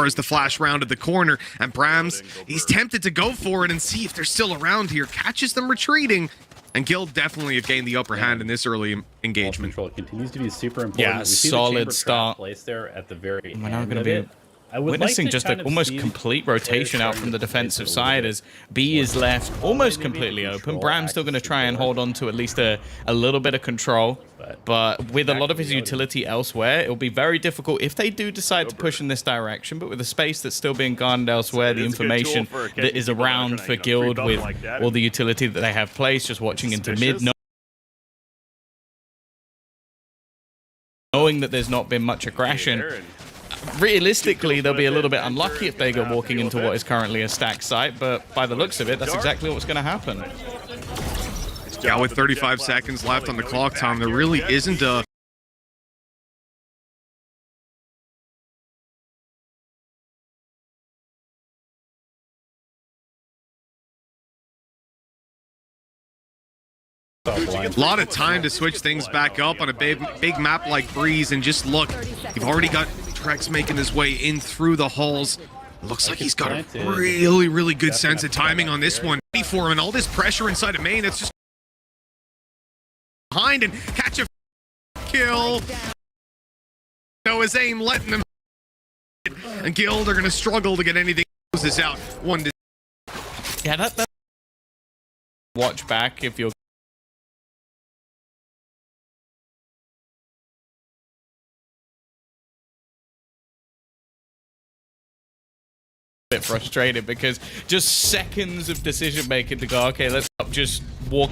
as the flash round at the corner, and Brams, he's tempted to go for it and see if they're still around here. Catches them retreating, and Guild definitely have gained the upper hand in this early engagement. Control continues to be super important. Yeah, we see solid the start. Placed there at the very We're now end going of to it. be I would witnessing like to just kind an of almost see complete rotation out from the defensive side as B is left almost completely open. Bram's still going to try and hold on to at least a little bit of control, but with a lot of his utility elsewhere, it'll be very difficult if they do decide to push in this direction. But with the space that's still being garnered elsewhere, the information that is around for Guild with all the utility that they have placed, just watching into mid, knowing that there's not been much aggression. Realistically, they'll be a little bit unlucky if they go walking into what is currently a stacked site, but by the looks of it, that's exactly what's going to happen. Yeah, with 35 seconds left on the clock, Tom, there really isn't a... A lot of time to switch things back up on a big map like Breeze, and just look, you've already got Trex making his way in through the halls. Looks like he's got a really good sense of timing on this one. For him, and all this pressure inside of main, that's just behind and catch a kill. No, his aim letting him, and Guild are going to struggle to get anything this out. Yeah, that watch back if you're bit frustrated because just seconds of decision making to go, okay, let's just walk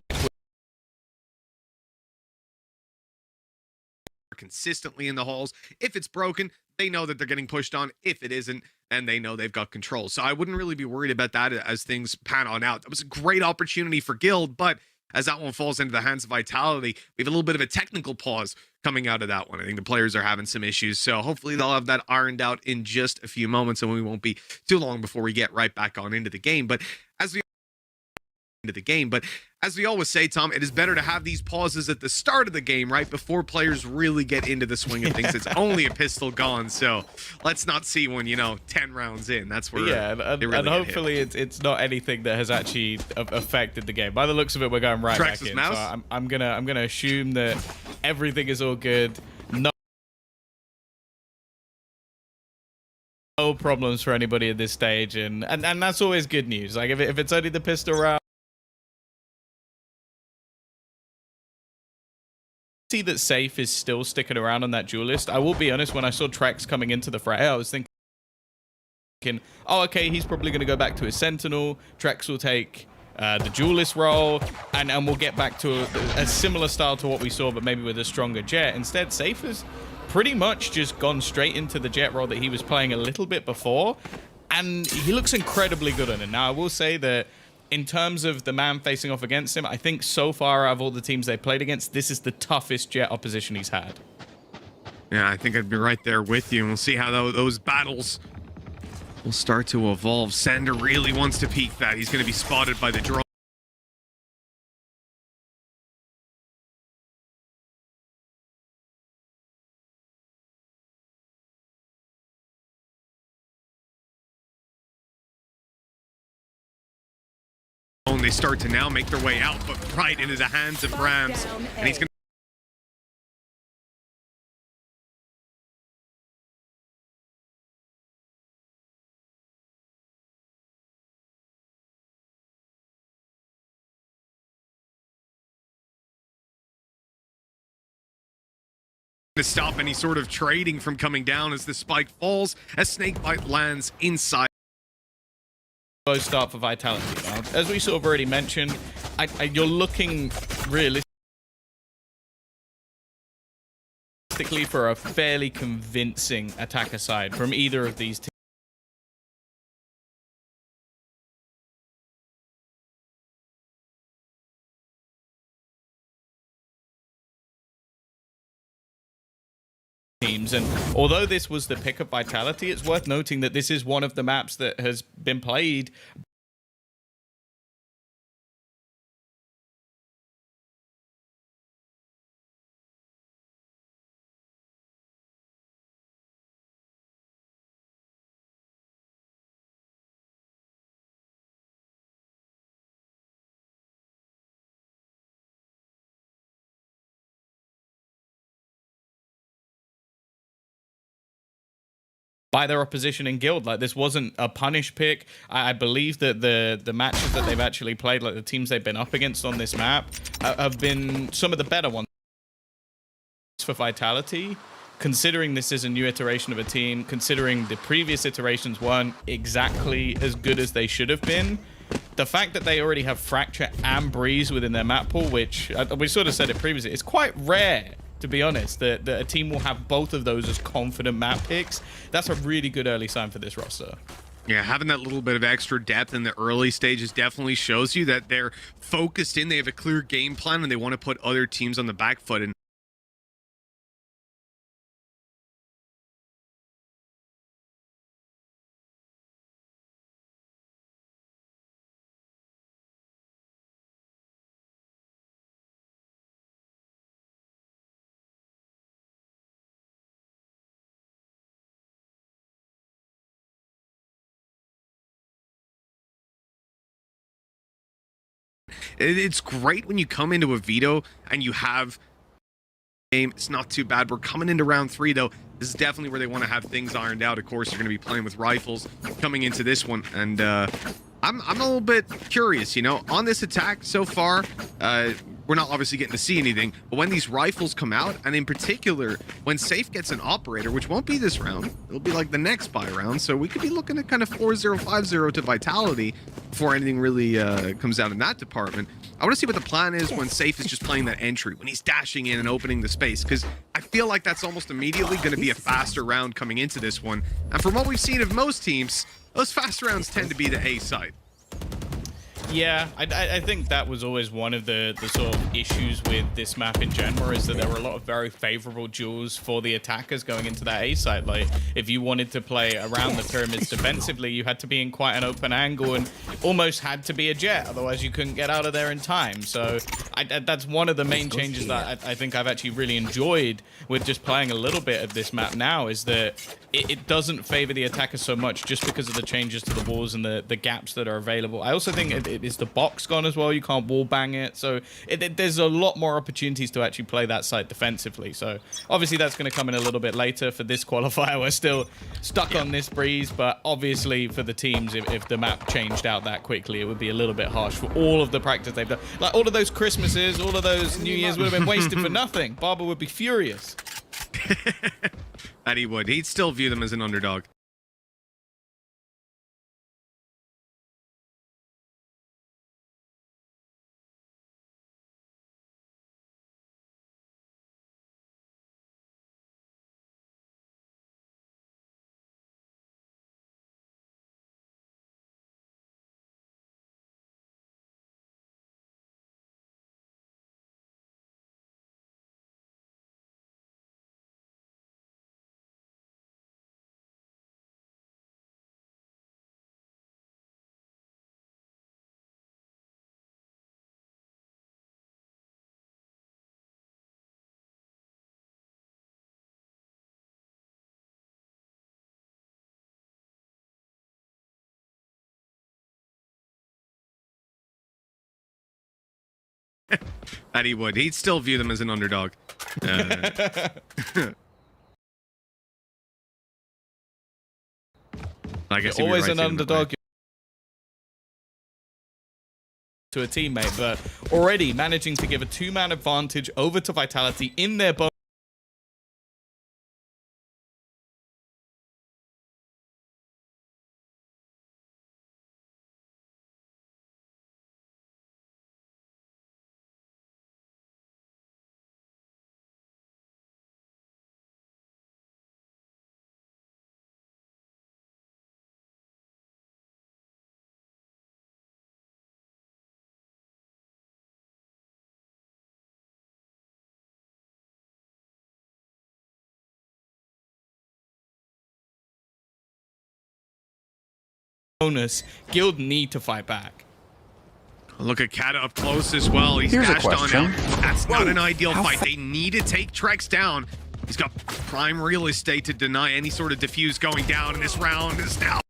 consistently in the halls. If it's broken, they know that they're getting pushed on. If it isn't, and they know they've got control. So I wouldn't really be worried about that as things pan on out. That was a great opportunity for Guild, but as that one falls into the hands of Vitality, we have a little bit of a technical pause coming out of that one. I think the players are having some issues, so hopefully they'll have that ironed out in just a few moments, and we won't be too long before we get right back on into the game. But as we always say, Tom, it is better to have these pauses at the start of the game, right, before players really get into the swing of things. It's only a pistol gone, so let's not see when, 10 rounds in. That's where and hopefully it's not anything that has actually affected the game. By the looks of it, we're going right back in. Mouse. So I'm gonna assume that everything is all good. No problems for anybody at this stage, and that's always good news. Like if it's only the pistol round. See that Safe is still sticking around on that duelist. I will be honest, when I saw Trex coming into the fray, I was thinking, oh, okay, he's probably going to go back to his Sentinel. Trex will take the duelist role, and we'll get back to a similar style to what we saw, but maybe with a stronger Jet. Instead, Safe has pretty much just gone straight into the Jet role that he was playing a little bit before, and he looks incredibly good on it. Now, I will say that in terms of the man facing off against him, I think so far out of all the teams they played against, this is the toughest Jet opposition he's had. Yeah, I think I'd be right there with you, and we'll see how those battles will start to evolve. Sander really wants to peek that. He's going to be spotted by the drone. They start to now make their way out, but right into the hands of Brams, and he's going to stop any sort of trading from coming down as the spike falls, as Snakebite lands inside. Start for Vitality. Now, as we sort of already mentioned, you're looking realistically for a fairly convincing attacker side from either of these teams. And although this was the pick of Vitality, it's worth noting that this is one of the maps that has been played by their opposition in Guild. Like, this wasn't a punish pick. I believe that the matches that they've actually played, like the teams they've been up against on this map, have been some of the better ones for Vitality. Considering this is a new iteration of a team, considering the previous iterations weren't exactly as good as they should have been, the fact that they already have Fracture and Breeze within their map pool, which we sort of said it previously, it's quite rare, to be honest, that a team will have both of those as confident map picks. That's a really good early sign for this roster. Yeah, having that little bit of extra depth in the early stages definitely shows you that they're focused in, they have a clear game plan, and they want to put other teams on the back foot. And it's great when you come into a veto and you have game. It's not too bad. We're coming into round 3 though. This is definitely where they want to have things ironed out. Of course, you're going to be playing with rifles coming into this one, and I'm a little bit curious, you know, on this attack so far. We're not obviously getting to see anything, but when these rifles come out, and in particular when Safe gets an operator, which won't be this round, it'll be like the next buy round, so we could be looking at kind of 4-0, 5-0 to Vitality before anything really comes out in that department. I want to see what the plan is when Safe is just playing that entry, when he's dashing in and opening the space, because I feel like that's almost immediately going to be a faster round coming into this one. And from what we've seen of most teams, those fast rounds tend to be the A side. Yeah, I think that was always one of the sort of issues with this map in general, is that there were a lot of very favorable duels for the attackers going into that A site. Like, if you wanted to play around the pyramids defensively, you had to be in quite an open angle and almost had to be a jet, otherwise you couldn't get out of there in time. So that's one of the main changes that I think I've actually really enjoyed with just playing a little bit of this map now, is that it doesn't favor the attackers so much just because of the changes to the walls and the gaps that are available. I also think it is the box gone as well. You can't wall bang it. So there's a lot more opportunities to actually play that site defensively. So obviously that's going to come in a little bit later for this qualifier. We're still stuck on this Breeze, but obviously for the teams, if the map changed out that quickly, it would be a little bit harsh for all of the practice they've done. Like, all of those Christmases, all of those New Year's would have been wasted for nothing. Barber would be furious. And he would. He'd still view them as an underdog. That he would. He'd still view them as an underdog. I guess You're always an right underdog to a teammate, but already managing to give a 2-man advantage over to Vitality in their bonus. Guild need to fight back. Look at Kata up close as well. He's dashed on out. That's not an ideal fight. They need to take Trex down. He's got prime real estate to deny any sort of diffuse going down, in this round is now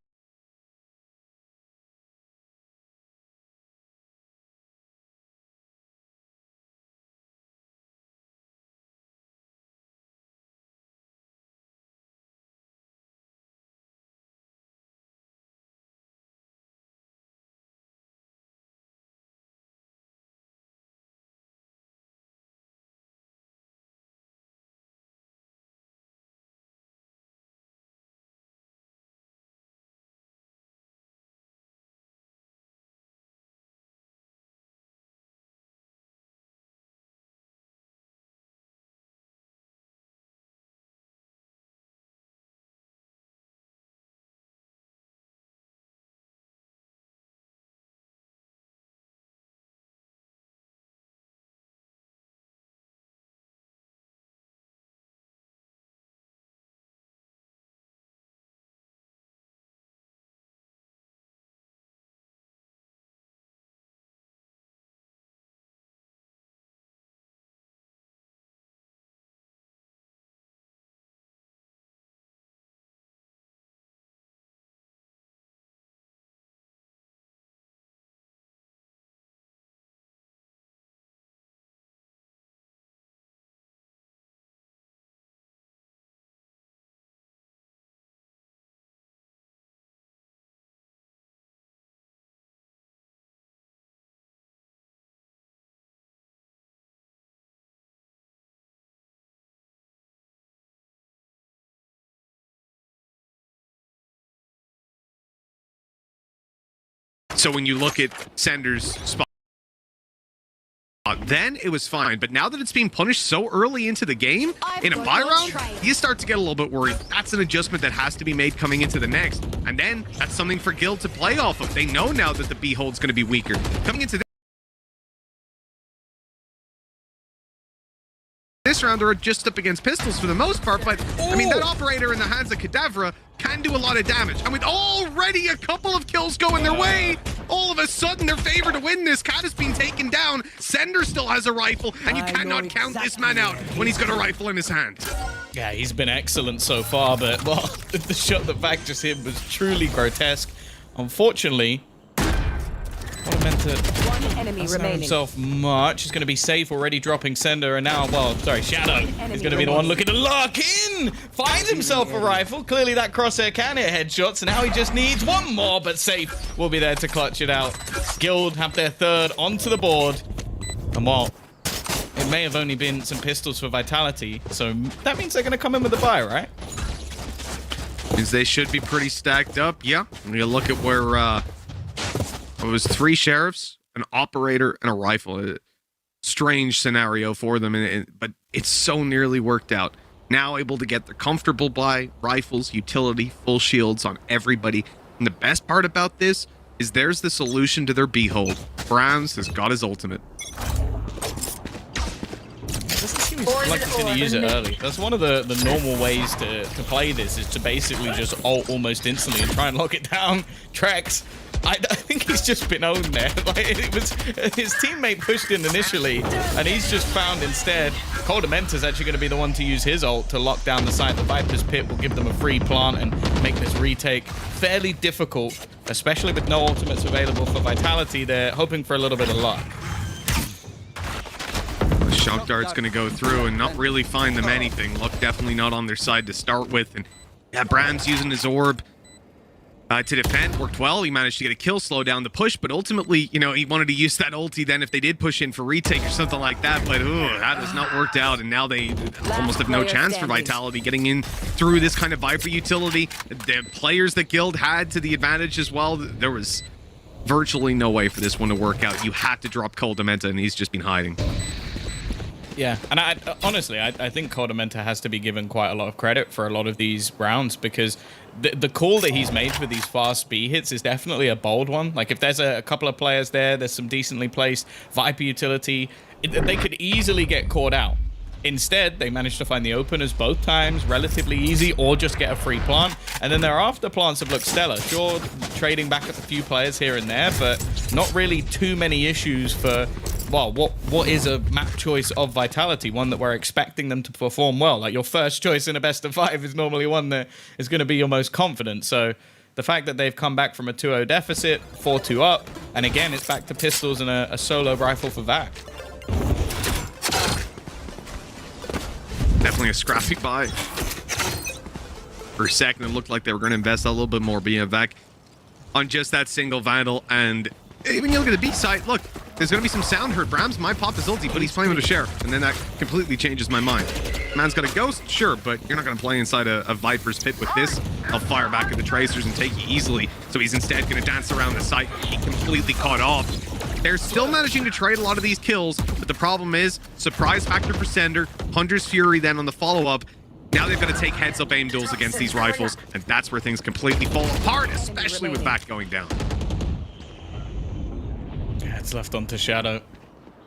So when you look at Sender's spot, then it was fine. But now that it's being punished so early into the game, in a bye round, you start to get a little bit worried. That's an adjustment that has to be made coming into the next. And then that's something for Guild to play off of. They know now that the B hold's going to be weaker. Coming into this round, they're just up against pistols for the most part, but I mean, that operator in the hands of Cadavra can do a lot of damage. And with already a couple of kills going their way, all of a sudden they're favored to win this. Cat has been taken down. Sender still has a rifle, and you cannot count this man out when he's got a rifle in his hand. Yeah, he's been excellent so far, but well, the shot that Vac just hit was truly grotesque. Unfortunately, One enemy remaining. himself much. He's going to be safe already, dropping Sender, and now, well, sorry, Shadow is going to be the one looking to lock in. Finds himself a rifle. Clearly that crosshair can hit headshots, and now he just needs one more, but Safe will be there to clutch it out. Guild have their third onto the board, and well, it may have only been some pistols for Vitality, so that means they're going to come in with a buy, right? Means they should be pretty stacked up. Yeah, when you look at where it was 3 sheriffs, an operator, and a rifle. A strange scenario for them, but it's so nearly worked out. Now able to get the comfortable buy, rifles, utility, full shields on everybody. And the best part about this is there's the solution to their B-hold. Browns has got his ultimate. Like he's going to use it early. That's one of the normal ways to play this, is to basically just ult almost instantly and try and lock it down. Trex, I think he's just been owned there. Like, it was his teammate pushed in initially, and he's just found instead Coldamenter's actually going to be the one to use his ult to lock down the site. The Viper's Pit will give them a free plant and make this retake fairly difficult, especially with no ultimates available for Vitality. They're hoping for a little bit of luck. The shock dart's going to go through and not really find them anything. Luck definitely not on their side to start with. And yeah, Brand's using his orb to defend. Worked well. He managed to get a kill, slow down the push, but ultimately, you know, he wanted to use that ulti then if they did push in for retake or something like that, but that has not worked out, and now they almost have no chance for Vitality getting in through this kind of Viper utility. The players that Guild had to the advantage as well. There was virtually no way for this one to work out. You had to drop Coldamenta, and he's just been hiding. Yeah, and honestly, I think Coldamenta has to be given quite a lot of credit for a lot of these rounds, because the call that he's made for these fast B hits is definitely a bold one. Like, if there's a couple of players there's some decently placed Viper utility, they could easily get caught out. Instead, they managed to find the openers both times, relatively easy, or just get a free plant. And then their after plants have looked stellar. Sure, trading back at a few players here and there, but not really too many issues for, well, what is a map choice of Vitality, one that we're expecting them to perform well. Like, your first choice in a best of 5 is normally one that is going to be your most confident. So the fact that they've come back from a 2-0 deficit, 4-2 up, and again, it's back to pistols and a solo rifle for Vac. Definitely a scrappy buy. For a second, it looked like they were going to invest a little bit more being Vac on just that single Vandal. And even you look at the B side, look, there's going to be some sound hurt. Brahms might pop his ulti, but he's playing with a Sheriff. And then that completely changes my mind. Man's got a Ghost, sure, but you're not going to play inside a Viper's Pit with this. I'll fire back at the Tracers and take you easily. So he's instead going to dance around the site. He completely caught off. They're still managing to trade a lot of these kills, but the problem is, surprise factor for Sender, Hunter's Fury then on the follow-up. Now they've got to take heads-up aim duels against these rifles, and that's where things completely fall apart, especially with Vac going down. Yeah, it's left onto Shadow.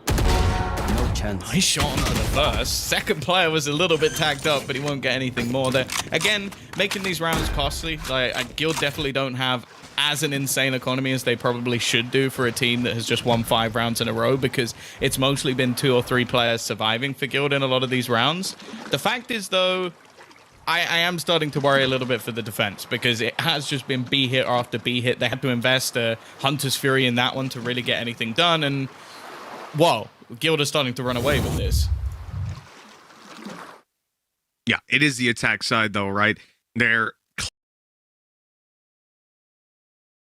No chance. Nice shot onto the first. Second player was a little bit tagged up, but he won't get anything more there. Again, making these rounds costly. Like, Guild definitely don't have as an insane economy as they probably should do for a team that has just won 5 rounds in a row, because it's mostly been 2 or 3 players surviving for Guild in a lot of these rounds. The fact is, though, I am starting to worry a little bit for the defense, because it has just been B hit after B hit. They had to invest Hunter's Fury in that one to really get anything done, and whoa, Guild is starting to run away with this. Yeah, it is the attack side, though, right? They're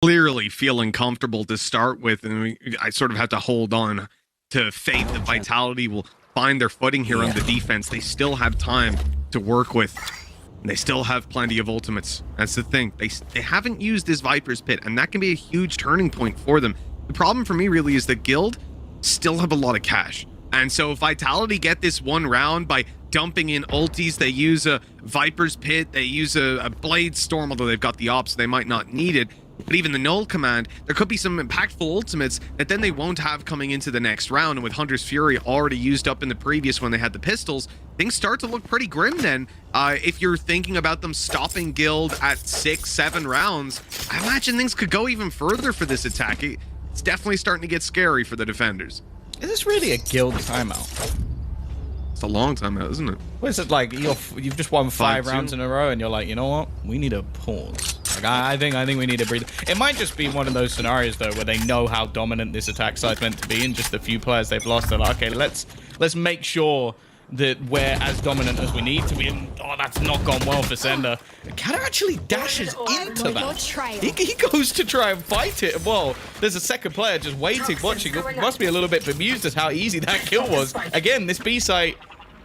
clearly feeling comfortable to start with, and I sort of have to hold on to faith that Vitality will find their footing here on the defense. They still have time to work with. And they still have plenty of ultimates. That's the thing. They haven't used this Viper's Pit, and that can be a huge turning point for them. The problem for me really is that Guild still have a lot of cash. And so if Vitality get this one round by dumping in ultis, they use a Viper's Pit, they use a Blade Storm, although they've got the ops, so they might not need it. But even the Null command, there could be some impactful ultimates that then they won't have coming into the next round. And with Hunter's Fury already used up in the previous when they had the pistols, things start to look pretty grim then. If you're thinking about them stopping Guild at 6-7 rounds, I imagine things could go even further for this attack. It's definitely starting to get scary for the defenders. Is this really a Guild timeout? It's a long time out, isn't it? What is it like? You've just won 5 5-2? rounds in a row, and you're like, you know what? We need a pause. Like, I think we need to breathe. It might just be one of those scenarios though, where they know how dominant this attack side's meant to be, and just the few players they've lost, they're like, okay, let's make sure that we're as dominant as we need to be. And, oh, that's not gone well for Sender. Kader actually dashes into that. He goes to try and fight it. Well, there's a second player just waiting, watching. Must be a little bit bemused as how easy that kill was. Again, this B site,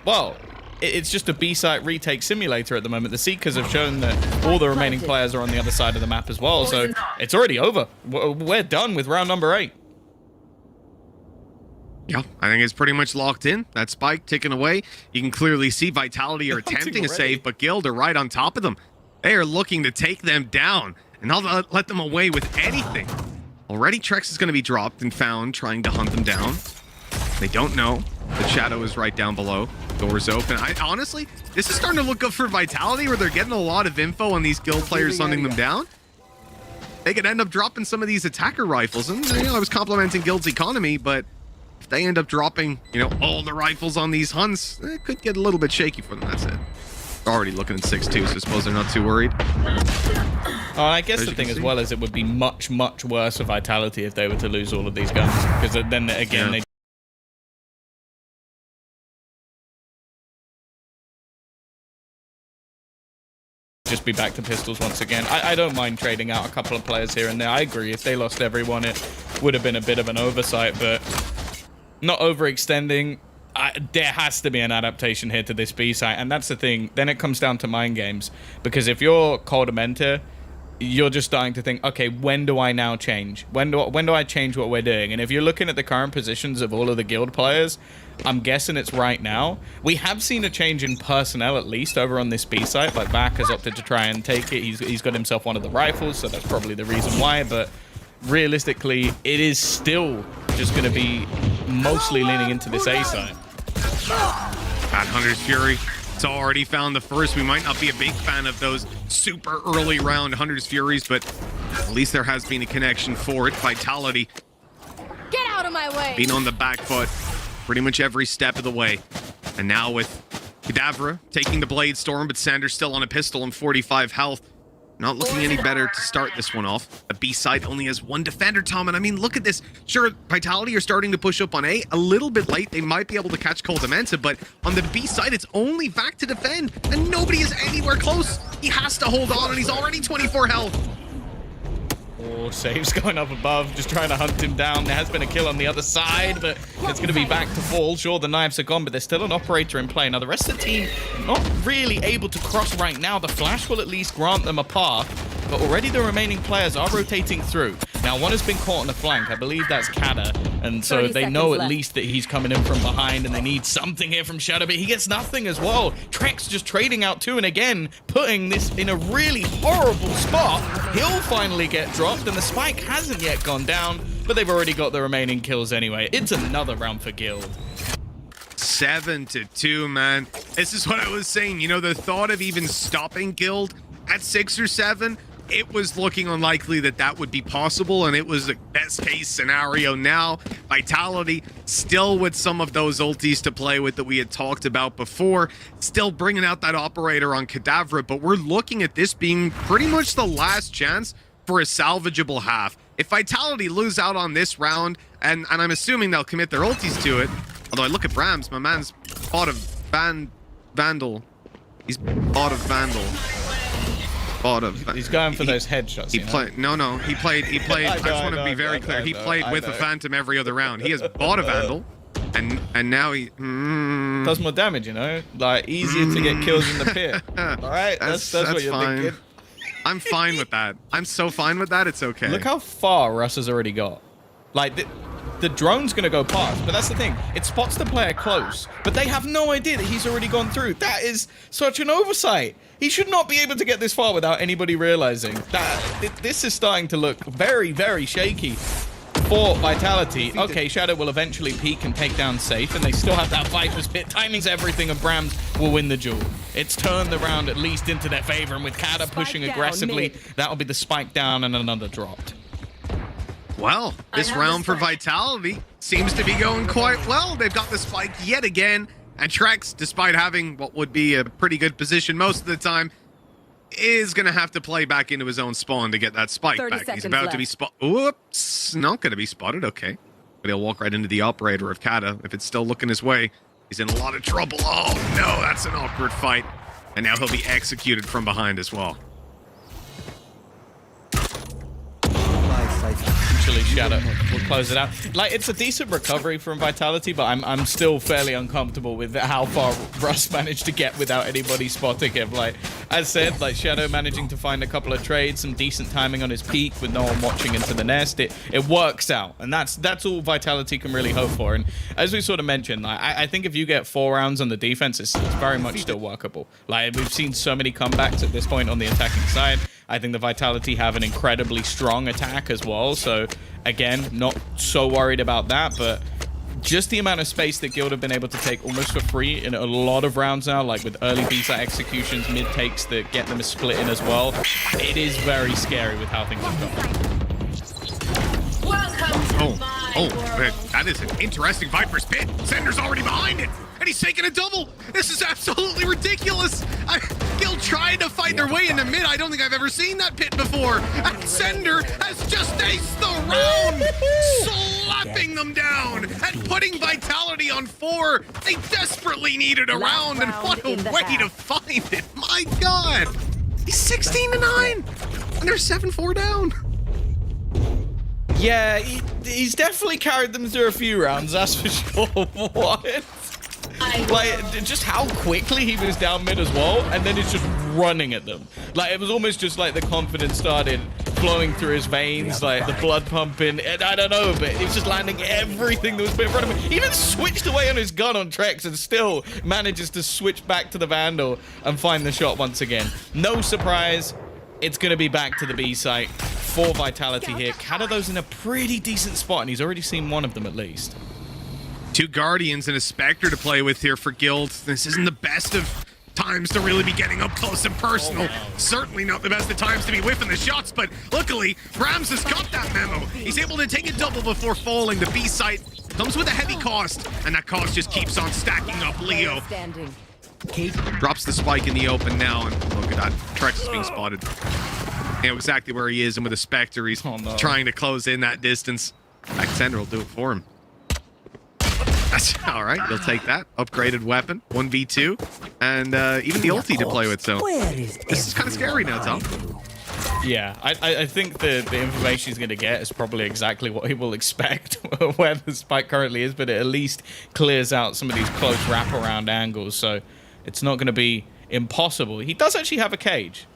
well, it's just a B site retake simulator at the moment. The Seekers have shown that all the remaining players are on the other side of the map as well. So it's already over. We're done with round number 8. Yeah, I think it's pretty much locked in. That spike ticking away. You can clearly see Vitality are attempting a save, but Guild are right on top of them. They are looking to take them down and not let them away with anything. Already Trex is going to be dropped and found trying to hunt them down. They don't know. The shadow is right down below. Doors open. Honestly, this is starting to look good for Vitality, where they're getting a lot of info on these Guild players hunting them down. They could end up dropping some of these attacker rifles. And, you know, I was complimenting Guild's economy, but if they end up dropping, you know, all the rifles on these hunts, it could get a little bit shaky for them. That's it. They're already looking at 6-2, so I suppose they're not too worried. Oh, I guess the thing as well is it would be much, much worse for Vitality if they were to lose all of these guns. Because then, again, they just be back to pistols once again. I don't mind trading out a couple of players here and there. I agree, if they lost everyone, it would have been a bit of an oversight, but not overextending. There has to be an adaptation here to this B site, and that's the thing. Then it comes down to mind games, because if you're Coldamenta, you're just starting to think, okay, when do I now change? When do I change what we're doing? And if you're looking at the current positions of all of the Guild players, I'm guessing it's right now. We have seen a change in personnel, at least, over on this B site. Like, Vac has opted to try and take it. He's got himself one of the rifles, so that's probably the reason why. But realistically, it is still just going to be mostly leaning into this A site. At Hunter's Fury, it's already found the first. We might not be a big fan of those super early round Hunter's Furies, but at least there has been a connection for it. Vitality Get out of my way. being on the back foot pretty much every step of the way. And now with Kadavra taking the Blade Storm, but Sanders still on a pistol and 45 health. Not looking any better to start this one off. The B side only has 1 defender, Tom, and I mean, look at this. Sure, Vitality are starting to push up on A. A little bit late. They might be able to catch Coldamenta, but on the B side, it's only Vac to defend, and nobody is anywhere close. He has to hold on, and he's already 24 health. Oh, saves going up above, just trying to hunt him down. There has been a kill on the other side, but it's going to be back to fall. Sure, the knives are gone, but there's still an operator in play. Now, the rest of the team not really able to cross right now. The flash will at least grant them a path, but already the remaining players are rotating through. Now, one has been caught on the flank. I believe that's Kader, and so they know at least that he's coming in from behind, and they need something here from Shadow, but he gets nothing as well. Trex just trading out too, and again, putting this in a really horrible spot. He'll finally get dropped, and the spike hasn't yet gone down, but they've already got the remaining kills anyway. It's another round for Guild. 7-2, man. This is what I was saying. You know, the thought of even stopping Guild at 6 or 7, it was looking unlikely that that would be possible, and it was a best case scenario. Now Vitality still with some of those ultis to play with that we had talked about before, still bringing out that operator on Kadavra, but we're looking at this being pretty much the last chance for a salvageable half. If Vitality lose out on this round, and I'm assuming they'll commit their ultis to it, although I look at Brams, my man's bought a Vandal. He's bought a Vandal. He's going for those headshots. He played. No. He played. I just want to be very clear. He played with a Phantom every other round. He has bought a Vandal. And now he Does more damage, you know? Like, easier to get kills in the pit. All right? That's what you're fine. thinking. I'm fine with that. I'm so fine with that. It's okay. Look how far Russ has already got. Like, the drone's going to go past, but that's the thing. It spots the player close, but they have no idea that he's already gone through. That is such an oversight. He should not be able to get this far without anybody realizing. This is starting to look very, very shaky for Vitality. Okay, Shadow will eventually peek and take down Safe, and they still have that Viper's Pit. Timing's everything, and Brams will win the duel. It's turned the round at least into their favor, and with Kata pushing aggressively, that'll be the spike down and another dropped. Well, this round for Vitality seems to be going quite well. They've got the spike yet again, and Trex, despite having what would be a pretty good position most of the time, is going to have to play back into his own spawn to get that spike back. He's about to be spotted. Oops, not going to be spotted. Okay. But he'll walk right into the operator of Kata. If it's still looking his way, he's in a lot of trouble. Oh, no, that's an awkward fight. And now he'll be executed from behind as well. Actually, Shadow will close it out. Like, it's a decent recovery from Vitality, but I'm still fairly uncomfortable with how far Russ managed to get without anybody spotting him. Like, as said, like, Shadow managing to find a couple of trades, some decent timing on his peak with no one watching into the nest. It works out, and that's all Vitality can really hope for. And as we sort of mentioned, like, I think if you get 4 rounds on the defense, it's very much still workable. Like, we've seen so many comebacks at this point on the attacking side. I think the Vitality have an incredibly strong attack as well. So, again, not so worried about that. But just the amount of space that Guild have been able to take almost for free in a lot of rounds now, like with early B-side executions, mid-takes that get them a split in as well. It is very scary with how things have gone. That is an interesting Viper's Pit. Sender's already behind it, and he's taking a double. This is absolutely ridiculous. Guild trying to fight their way into mid. I don't think I've ever seen that pit before. And Sender has just aced the round, slapping them down and putting Vitality on 4. They desperately needed a round, and what a way to find it. My God. He's 16-9, and they're 7-4 down. Yeah, he's definitely carried them through a few rounds, that's for sure. What? Like, just how quickly he was down mid as well, and then it's just running at them. Like, it was almost just like the confidence started flowing through his veins, like the blood pumping, and I don't know, but he was just landing everything that was put in front of him. He even switched away on his gun on Trex and still manages to switch back to the Vandal and find the shot once again. No surprise, it's going to be back to the B site for Vitality here. Katado's in a pretty decent spot, and he's already seen one of them at least. 2 Guardians and a Spectre to play with here for Guild. This isn't the best of times to really be getting up close and personal. Certainly not the best of times to be whiffing the shots, but luckily, Brams has got that memo. He's able to take a double before falling. The B site comes with a heavy cost, and that cost just keeps on stacking up. Leo drops the spike in the open now, and look at that. Trex is being spotted. You know exactly where he is, and with a Spectre, he's trying to close in that distance. Alexander will do it for him. That's all right. He'll take that upgraded weapon, 1v2, and even the ulti to play with. So this is kind of scary now, Tom. Yeah, I think the information he's going to get is probably exactly what he will expect where the spike currently is, but it at least clears out some of these close wraparound angles, so it's not going to be impossible. He does actually have a cage,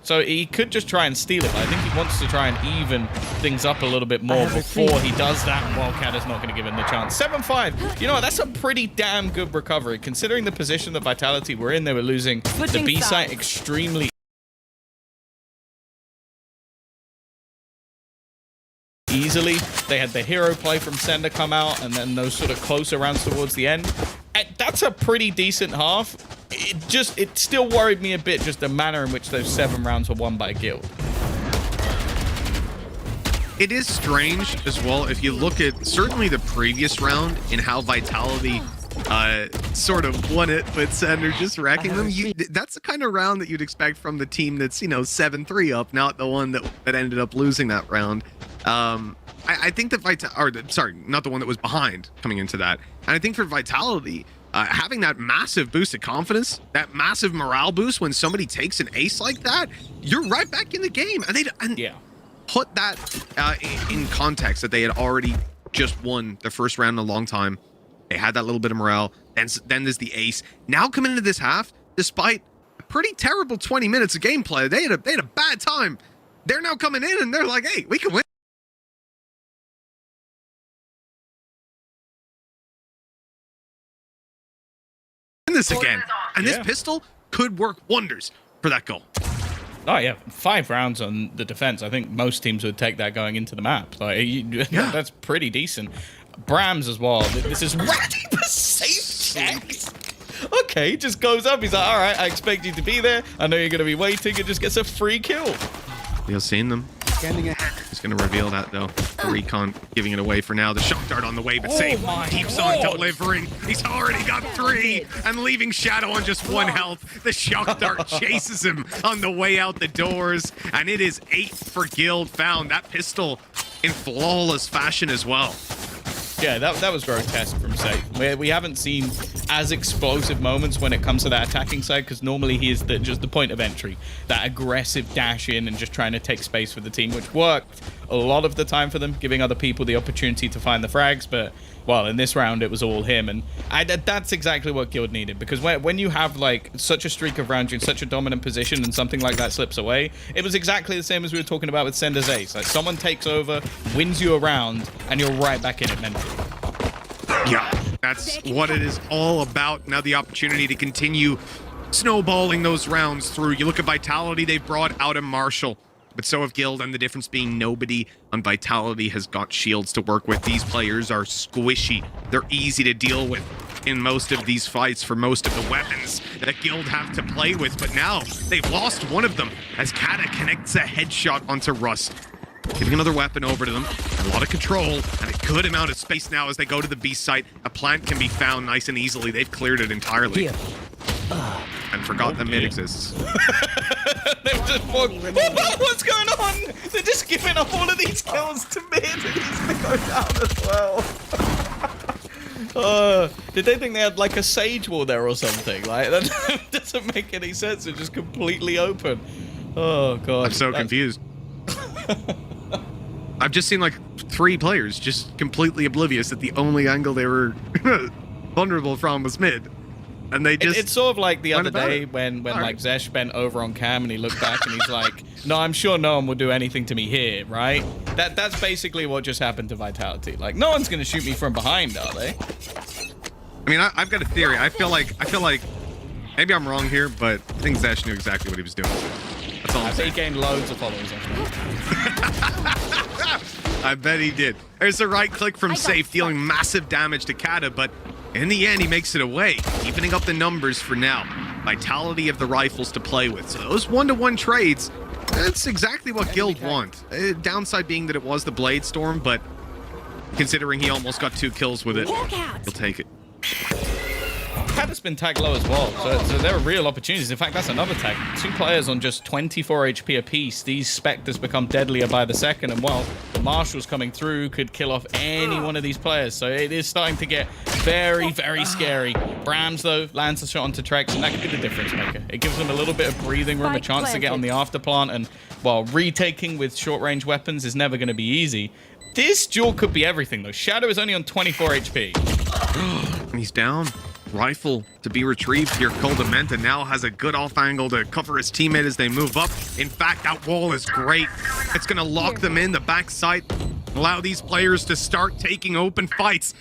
so he could just try and steal it, but I think he wants to try and even things up a little bit more before he does that, and Wildcat is not going to give him the chance. 7-5. You know what? That's a pretty damn good recovery. Considering the position that Vitality were in, they were losing the B site extremely easily. They had the hero play from Sender come out, and then those sort of closer rounds towards the end. And that's a pretty decent half. It still worried me a bit, just the manner in which those 7 rounds were won by Guild. It is strange as well if you look at certainly the previous round and how Vitality sort of won it, but Sender just wrecking them. That's the kind of round that you'd expect from the team that's, 7-3 up, not the one that ended up losing that round. I think that sorry, not the one that was behind coming into that. And I think for Vitality, having that massive boost of confidence, that massive morale boost when somebody takes an ace like that, you're right back in the game. And yeah, put that in context that they had already just won the first round in a long time. They had that little bit of morale. And then there's the ace. Now coming into this half, despite a pretty terrible 20 minutes of gameplay, they had a bad time. They're now coming in and they're like, hey, we can win this again. And this pistol could work wonders for that goal. Oh yeah, 5 rounds on the defense. I think most teams would take that going into the map. Like, that's pretty decent. Brams as well. This is ready for safe checks. Okay, just goes up. He's like, all right, I expect you to be there. I know you're going to be waiting. And just gets a free kill. You've seen them. He's going to reveal that, though. Recon giving it away for now. The shock dart on the way, but Safe keeps on delivering. He's already got 3 and leaving Shadow on just 1 health. The shock dart chases him on the way out the doors, and it is 8 for Guild. Found that pistol in flawless fashion as well. Yeah, that was grotesque from Safe. We haven't seen as explosive moments when it comes to that attacking side, because normally he is just the point of entry. That aggressive dash in and just trying to take space for the team, which worked a lot of the time for them, giving other people the opportunity to find the frags. But, well, in this round, it was all him. And that's exactly what Guild needed, because when you have, like, such a streak of rounds, you're in such a dominant position and something like that slips away, it was exactly the same as we were talking about with Sender's Ace. Like, someone takes over, wins you a round, and you're right back in it mentally. Yeah, that's what it is all about. Now the opportunity to continue snowballing those rounds through. You look at Vitality, they've brought out a Marshall, but so have Guild, and the difference being nobody on Vitality has got shields to work with. These players are squishy. They're easy to deal with in most of these fights for most of the weapons that Guild have to play with, but now they've lost one of them as Kata connects a headshot onto Russ. Giving another weapon over to them. A lot of control and a good amount of space now as they go to the B site. A plant can be found nice and easily. They've cleared it entirely. And forgot that mid exists. They've just what's going on? They're just giving up all of these kills to mid, and he's gonna go down as well. Did they think they had like a sage wall there or something? Like, that doesn't make any sense. It's just completely open. Oh god. I'm so confused. I've just seen like 3 players just completely oblivious that the only angle they were vulnerable from was mid. And they just... It's sort of like the other day when like Zesh bent over on cam and he looked back and he's like, no, I'm sure no one will do anything to me here, right? That's basically what just happened to Vitality. Like, no one's going to shoot me from behind, are they? I mean, I've got a theory. I feel like maybe I'm wrong here, but I think Zesh knew exactly what he was doing. That's all I'm saying. He gained loads of followers. I bet he did. There's a right click from Safe, dealing massive damage to Kata, but in the end, he makes it away, evening up the numbers for now. Vitality of the rifles to play with. So those 1-to-1 trades, that's exactly what Guild want. Downside being that it was the Blade Storm, but considering he almost got 2 kills with it, he'll take it. Kata's been tagged low as well, so there are real opportunities. In fact, that's another tag. 2 players on just 24 HP apiece. These Spectres become deadlier by the second, and while the Marshals coming through could kill off any one of these players, so it is starting to get very, very scary. Brams, though, lands a shot onto Trex, and that could be the difference maker. It gives them a little bit of breathing room, a chance to get on the after plant, and while retaking with short-range weapons is never going to be easy, this duel could be everything, though. Shadow is only on 24 HP. He's down. Rifle to be retrieved here. Coldamenta now has a good off angle to cover his teammate as they move up. In fact, that wall is great. It's going to lock them in the backside, allow these players to start taking open fights.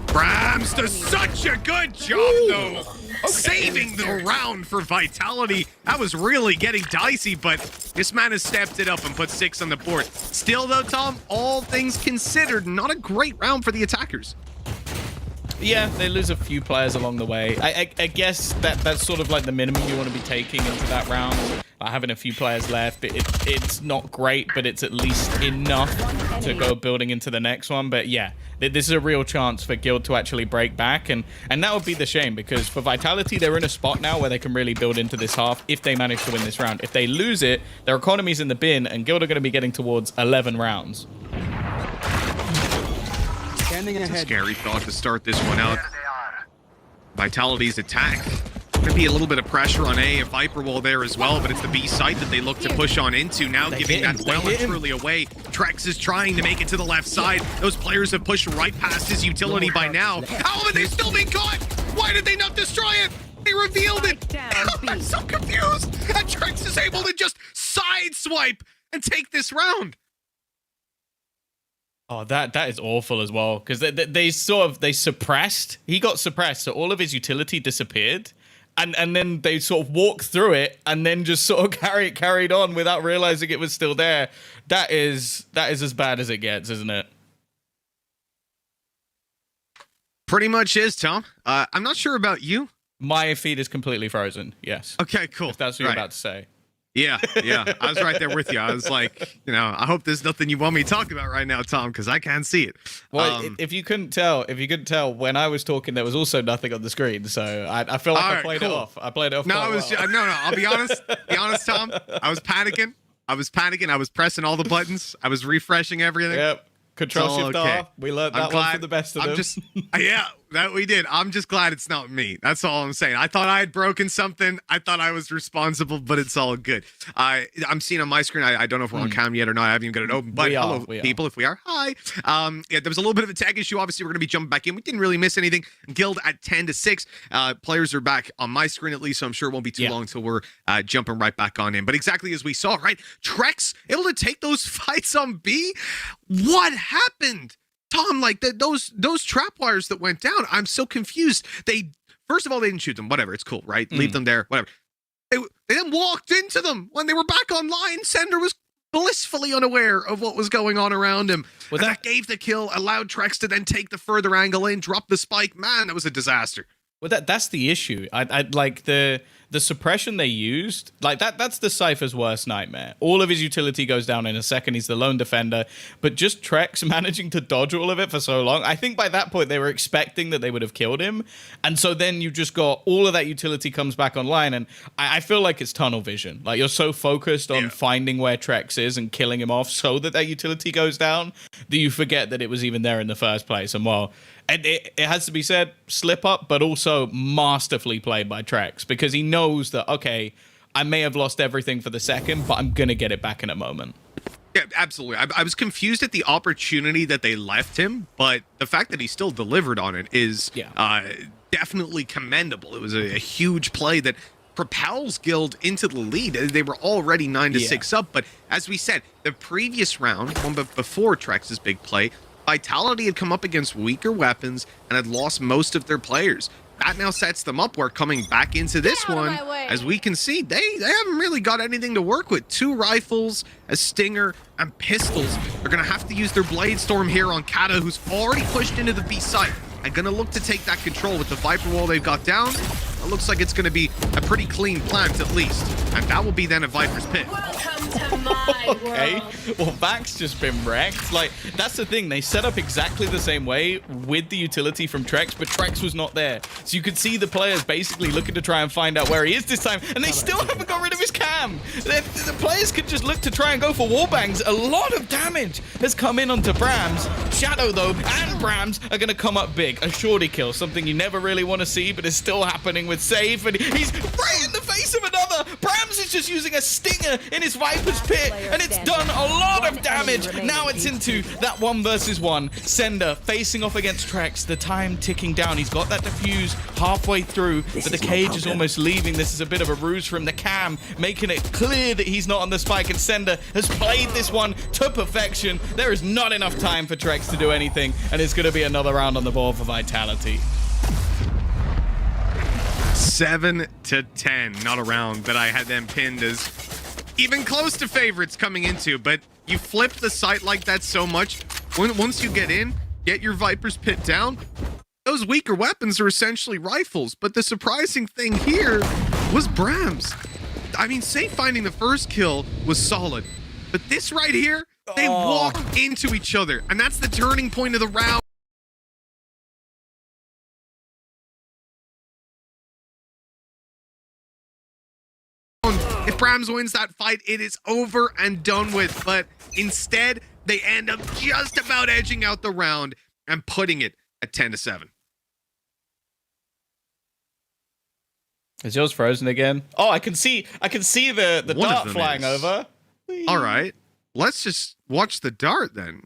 Brams does such a good job, though. Saving the round for Vitality. That was really getting dicey, but this man has stepped it up and put 6 on the board. Still, though, Tom, all things considered, not a great round for the attackers. Yeah, they lose a few players along the way. I guess that's sort of like the minimum you want to be taking into that round. Having a few players left, it's not great, but it's at least enough to go building into the next one. But yeah, this is a real chance for Guild to actually break back, and that would be the shame, because for Vitality, they're in a spot now where they can really build into this half if they manage to win this round. If they lose it, their economy's in the bin, and Guild are going to be getting towards 11 rounds. It's a scary thought to start this one out. Vitality's attack Gonna be a little bit of pressure on A, Viper wall there as well, but it's the B site that they look to push on into. Now giving that well and truly away. Trex is trying to make it to the left side. Those players have pushed right past his utility by now. How are they still being caught? Why did they not destroy it? They revealed it. I'm so confused. And Trex is able to just sideswipe and take this round. Oh, that is awful as well, because they suppressed. He got suppressed, so all of his utility disappeared, and then they sort of walked through it, and then just sort of carried on without realizing it was still there. That is as bad as it gets, isn't it? Pretty much is, Tom. I'm not sure about you. My feed is completely frozen. Yes. Okay, cool. If that's what you're about to say. Yeah. I was right there with you. I was like, I hope there's nothing you want me to talk about right now, Tom, because I can't see it. Well, if you couldn't tell, when I was talking, there was also nothing on the screen. So I feel like I played it off. I played it off. No, I'll be honest. Tom. I was panicking. I was pressing all the buttons. I was refreshing everything. Yep. Control Shift okay. R. We learned that one for the best of them. Yeah, that we did. I'm just glad it's not me. That's all I'm saying. I thought I had broken something. I thought I was responsible, but it's all good. I'm seeing on my screen. I don't know if we're on cam yet or not. I haven't even got it open. But hello, people. If we are, hi. Yeah, there was a little bit of a tag issue. Obviously, we're going to be jumping back in. We didn't really miss anything. Guild at 10-6. Players are back on my screen at least, so I'm sure it won't be too long until we're jumping right back on in. But exactly as we saw, right? Trex able to take those fights on B. What happened? Tom, like those trap wires that went down, I'm so confused. First of all, they didn't shoot them. Whatever, it's cool, right? Leave them there, whatever. They then walked into them when they were back online. Sender was blissfully unaware of what was going on around him. Well, that gave the kill, allowed Trex to then take the further angle in, drop the spike. Man, that was a disaster. Well, that's the issue. I like the suppression they used. Like that's the Cypher's worst nightmare. All of his utility goes down in a second. He's the lone defender, but just Trex managing to dodge all of it for so long. I think by that point they were expecting that they would have killed him, and so then you just got all of that utility comes back online, and I feel like it's tunnel vision. Like you're so focused on finding where Trex is and killing him off so that utility goes down that you forget that it was even there in the first place. And well. And it has to be said, slip up, but also masterfully played by Trex, because he knows that, okay, I may have lost everything for the second, but I'm going to get it back in a moment. Yeah, absolutely. I was confused at the opportunity that they left him, but the fact that he still delivered on it is definitely commendable. It was a huge play that propels Guild into the lead. They were already 9-6 up, but as we said, the previous round, one before Trex's big play, Vitality had come up against weaker weapons and had lost most of their players. That now sets them up where coming back into this one, as we can see, they haven't really got anything to work with. 2 rifles, a stinger, and pistols. They're going to have to use their Blade Storm here on Kata, who's already pushed into the B site, and going to look to take that control with the Viper wall they've got down. It looks like it's going to be a pretty clean plant at least, and that will be then a Viper's Pit. Okay, well, Vax's just been wrecked. Like, that's the thing. They set up exactly the same way with the utility from Trex, but Trex was not there. So you could see the players basically looking to try and find out where he is this time, and they still haven't got rid of his cam. The players could just look to try and go for wallbangs. A lot of damage has come in onto Brams. Shadow, though, and Brams are going to come up big. A shorty kill, something you never really want to see, but is still happening with Safe, and he's right in the face of another. Brams is just using a stinger in his Viper's Pit, and it's done a lot of damage. Now it's into that 1 versus 1. Sender facing off against Trex, the time ticking down. He's got that defuse halfway through, but the cage is almost leaving. This is a bit of a ruse from the cam, making it clear that he's not on the spike, and Sender has played this one to perfection. There is not enough time for Trex to do anything, and it's going to be another round on the board for Vitality. 7-10. Not a round that I had them pinned as even close to favorites coming into, but you flip the site like that so much. Once you get in, get your Viper's Pit down, those weaker weapons are essentially rifles. But the surprising thing here was Brams. I mean, Safe finding the first kill was solid, but this right here, they walk into each other, and that's the turning point of the round. If Brams wins that fight, it is over and done with. But instead, they end up just about edging out the round and putting it at 10-7. Is yours frozen again? Oh, I can see the One of dart them flying is. over. All right, let's just watch the dart then.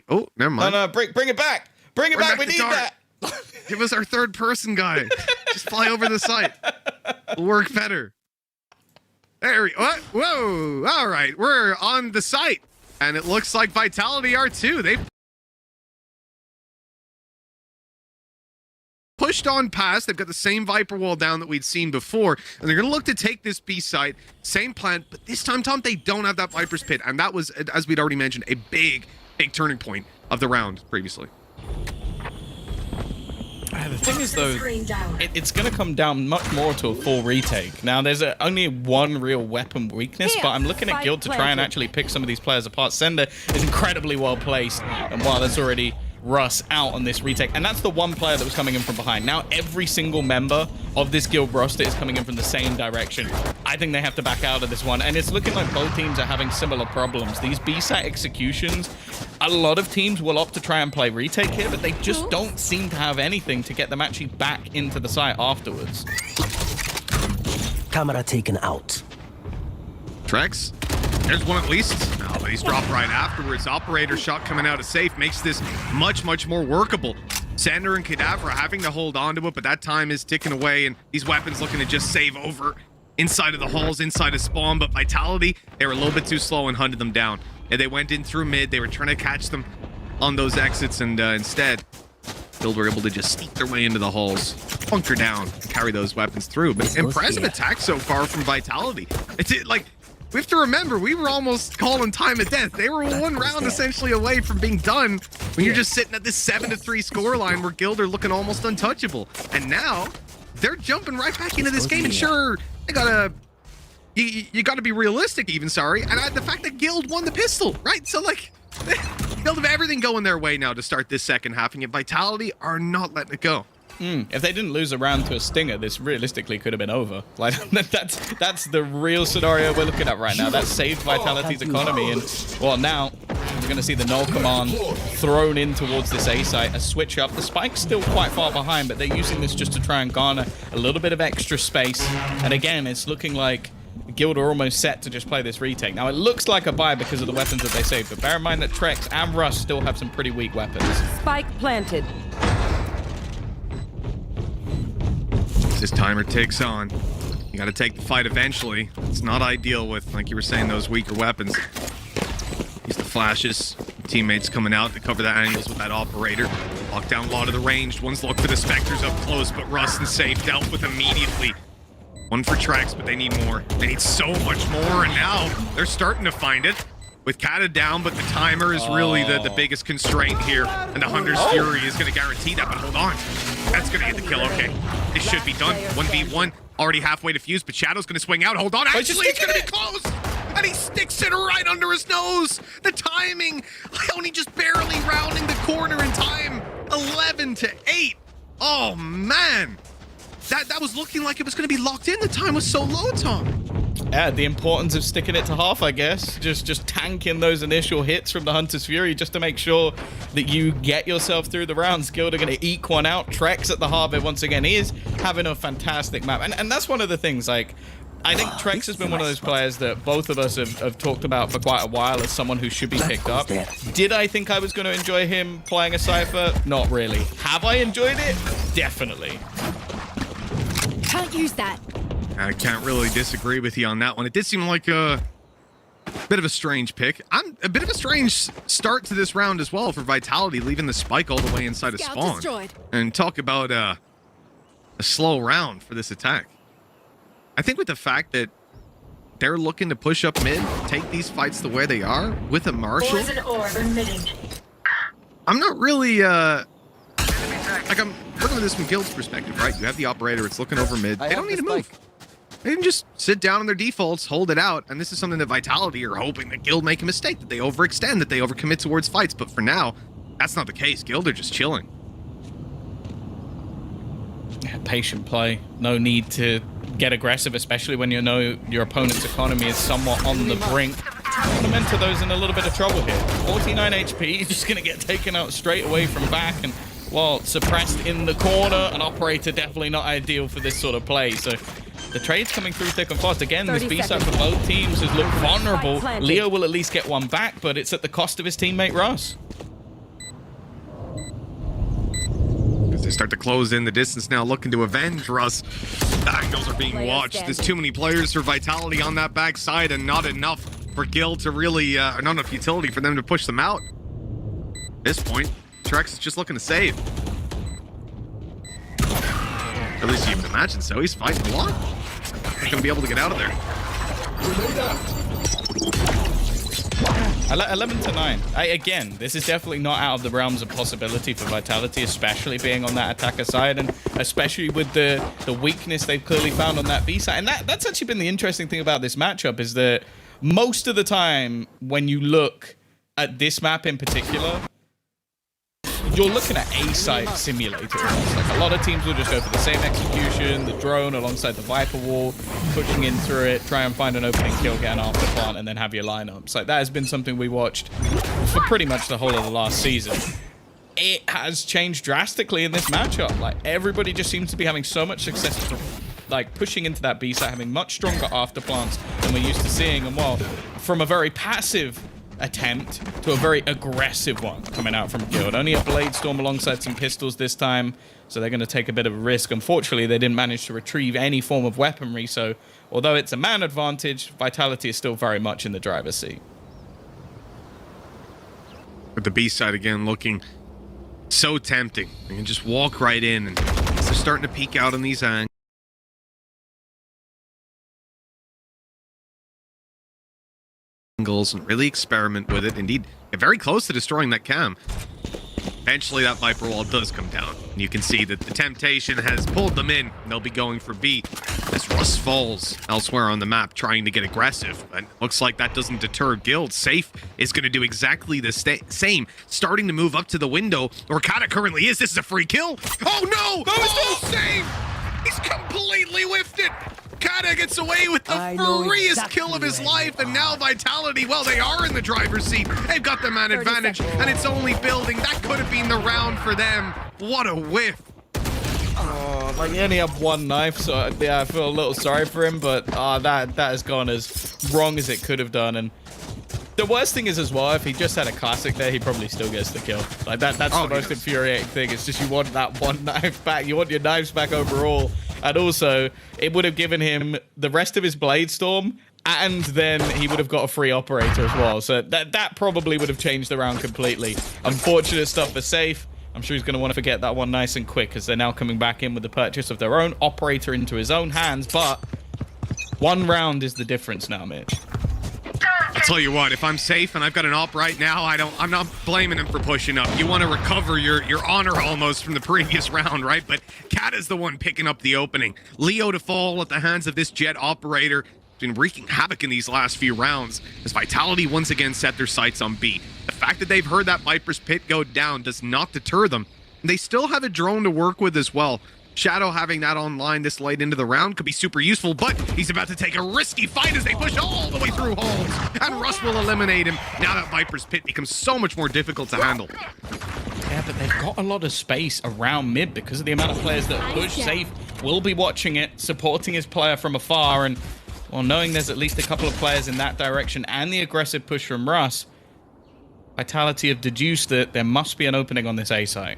Oh, never mind. No, bring it back. Bring it back. We the need dart. that. Give us our third person guy. Just fly over the site. It'll work better. There we what? Whoa. All right. We're on the site. And it looks like Vitality are too. They pushed on past. They've got the same Viper wall down that we'd seen before. And they're going to look to take this B site. Same plan. But this time, Tom, they don't have that Viper's Pit. And that was, as we'd already mentioned, a big turning point of the round previously. The thing is, though, it's going to come down much more to a full retake. Now, there's only one real weapon weakness, but I'm looking at Guild to try and actually pick some of these players apart. Sender is incredibly well placed, and while there's already Russ out on this retake, and that's the one player that was coming in from behind. Now, every single member of this Guild roster is coming in from the same direction. I think they have to back out of this one, and it's looking like both teams are having similar problems. These B-site executions, a lot of teams will opt to try and play retake here, but they just don't seem to have anything to get them actually back into the site afterwards. Camera taken out. Trex, there's one at least. No, but he's dropped right afterwards. Operator shot coming out of safe makes this much more workable. Sander and Kadavra having to hold on to it, but that time is ticking away, and these weapons looking to just save over inside of the halls, inside of spawn. But Vitality, they were a little bit too slow and hunted them down. And they went in through mid. They were trying to catch them on those exits, and instead, Guild were able to just sneak their way into the halls, bunker down, and carry those weapons through. But impressive attack so far from Vitality. Like, we have to remember, we were almost calling time of death. They were one round essentially away from being done when you're just sitting at this 7-3 scoreline where Guild are looking almost untouchable. And now they're jumping right back into this game. And sure, they gotta, you gotta be realistic even, sorry. And the fact that Guild won the pistol, right? So like, Guild have everything going their way now to start this second half, and yet Vitality are not letting it go. If they didn't lose a round to a Stinger, this realistically could have been over. Like that's the real scenario we're looking at right now. That saved Vitality's economy, and well, now we're going to see the null command thrown in towards this A site, a switch up. The spike's still quite far behind, but they're using this just to try and garner a little bit of extra space. And again, it's looking like Guild are almost set to just play this retake. Now, it looks like a buy because of the weapons that they saved, but bear in mind that Trex and Russ still have some pretty weak weapons. Spike planted. This timer ticks on. You got to take the fight eventually. It's not ideal with, like you were saying, those weaker weapons. Use the flashes. Teammates coming out to cover the angles with that operator. Lock down a lot of the ranged ones. Look for the Spectres up close, but Russ and Safe dealt with immediately. One for Trex, but they need more. They need so much more, and now they're starting to find it. With Kata down, but the timer is really the biggest constraint here. And the Hunter's Fury is going to guarantee that, but hold on. That's going to get the kill. Okay, this should be done. 1v1, already halfway defused, but Shadow's going to swing out. Hold on, actually, it's going to be close. And he sticks it right under his nose. The timing, only just barely rounding the corner in time. 11-8. Oh, man. That was looking like it was going to be locked in. The time was so low, Tom. Yeah, the importance of sticking it to half, I guess. Just tanking those initial hits from the Hunter's Fury just to make sure that you get yourself through the rounds. Guild are going to eke one out. Trex at the heart of it once again. He is having a fantastic map. And that's one of the things, like, I think Trex has been one of those players that both of us have talked about for quite a while as someone who should be picked up. Did I think I was going to enjoy him playing a Cypher? Not really. Have I enjoyed it? Definitely. Can't use that. I can't really disagree with you on that one. It did seem like a bit of a strange pick. A bit of a strange start to this round as well for Vitality, leaving the spike all the way inside of spawn. Destroyed. And talk about a slow round for this attack. I think with the fact that they're looking to push up mid, take these fights the way they are with a Marshal. I'm not really like, I'm looking at this from Guild's perspective, right? You have the operator, it's looking over mid. They don't need to move. They can just sit down on their defaults, hold it out, and this is something that Vitality are hoping that Guild make a mistake, that they overextend, that they overcommit towards fights. But for now, that's not the case. Guild are just chilling. Yeah, patient play. No need to get aggressive, especially when you know your opponent's economy is somewhat on the brink. Want to mentor those in a little bit of trouble here. 49 HP, just going to get taken out straight away from back, and well, suppressed in the corner. An operator definitely not ideal for this sort of play. So the trade's coming through thick and fast. Again, this 30 B-side seconds. for both teams has looked vulnerable. planted. Leo will at least get one back, but it's at the cost of his teammate Russ. As they start to close in the distance now, looking to avenge Russ. Angles are being watched. There's too many players for Vitality on that backside and not enough for Gil to really, not enough utility for them to push them out. At this point, Trex is just looking to save. At least you can imagine so. He's fighting a lot. He's going to be able to get out of there. 11 to 9. Again, this is definitely not out of the realms of possibility for Vitality, especially being on that attacker side, and especially with the weakness they've clearly found on that B side. And that's actually been the interesting thing about this matchup, is that most of the time when you look at this map in particular, you're looking at A-side simulator. Like, a lot of teams will just go for the same execution, the drone alongside the Viper wall, pushing in through it, try and find an opening kill, get an after plant, and then have your lineups. Like, that has been something we watched for pretty much the whole of the last season. It has changed drastically in this matchup. Like, everybody just seems to be having so much success, like, pushing into that B side, having much stronger after plants than we're used to seeing. And well, from a very passive attempt to a very aggressive one coming out from Guild. Only a Blade Storm alongside some pistols this time, so they're going to take a bit of a risk. Unfortunately, they didn't manage to retrieve any form of weaponry, so although it's a man advantage, Vitality is still very much in the driver's seat. But the B side again looking so tempting. They can just walk right in, and they're starting to peek out on these angles and really experiment with it. Indeed, get very close to destroying that cam. Eventually, that Viper wall does come down. You can see that the temptation has pulled them in. They'll be going for B as Russ falls elsewhere on the map, trying to get aggressive. And looks like that doesn't deter Guild. Safe is going to do exactly the same, starting to move up to the window where Kata currently is. This is a free kill. Oh no! Oh, save! He's completely whiffed it. Kata gets away with the freest kill of his life, and now Vitality, well, they are in the driver's seat. They've got the man advantage, and it's only building. That could have been the round for them. What a whiff. Oh, like, he only had one knife, so yeah, I feel a little sorry for him, but that has gone as wrong as it could have done. And the worst thing is as well, if he just had a classic there, he probably still gets the kill. Like, that's the most infuriating thing. It's just you want that one knife back. You want your knives back overall. And also, it would have given him the rest of his Blade Storm, and then he would have got a free operator as well. So that probably would have changed the round completely. Unfortunate stuff for Safe. I'm sure he's going to want to forget that one nice and quick, as they're now coming back in with the purchase of their own operator into his own hands. But one round is the difference now, Mitch. I'll tell you what, if I'm Safe and I've got an op right now, I'm not blaming him for pushing up. You want to recover your honor almost from the previous round, right? But Kata's the one picking up the opening. Leo to fall at the hands of this Jet operator. Been wreaking havoc in these last few rounds as Vitality once again set their sights on B. The fact that they've heard that Viper's pit go down does not deter them. They still have a drone to work with as well. Shadow having that online this late into the round could be super useful, but he's about to take a risky fight as they push all the way through halls, and Russ will eliminate him. Now that Viper's pit becomes so much more difficult to handle. Yeah, but they've got a lot of space around mid because of the amount of players that push. Safe will be watching it, supporting his player from afar, and well, knowing there's at least a couple of players in that direction and the aggressive push from Russ, Vitality have deduced that there must be an opening on this A site.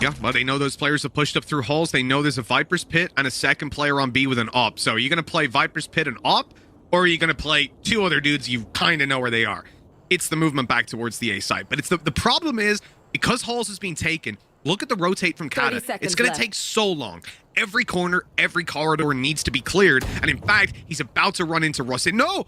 Yeah, well, they know those players have pushed up through halls. They know there's a Viper's Pit and a second player on B with an op. So are you going to play Viper's Pit and op, or are you going to play two other dudes you kind of know where they are? It's the movement back towards the A side. But it's the problem is, because halls is being taken, look at the rotate from Kata. It's going to take so long. Every corner, every corridor needs to be cleared. And in fact, he's about to run into Russ. And no!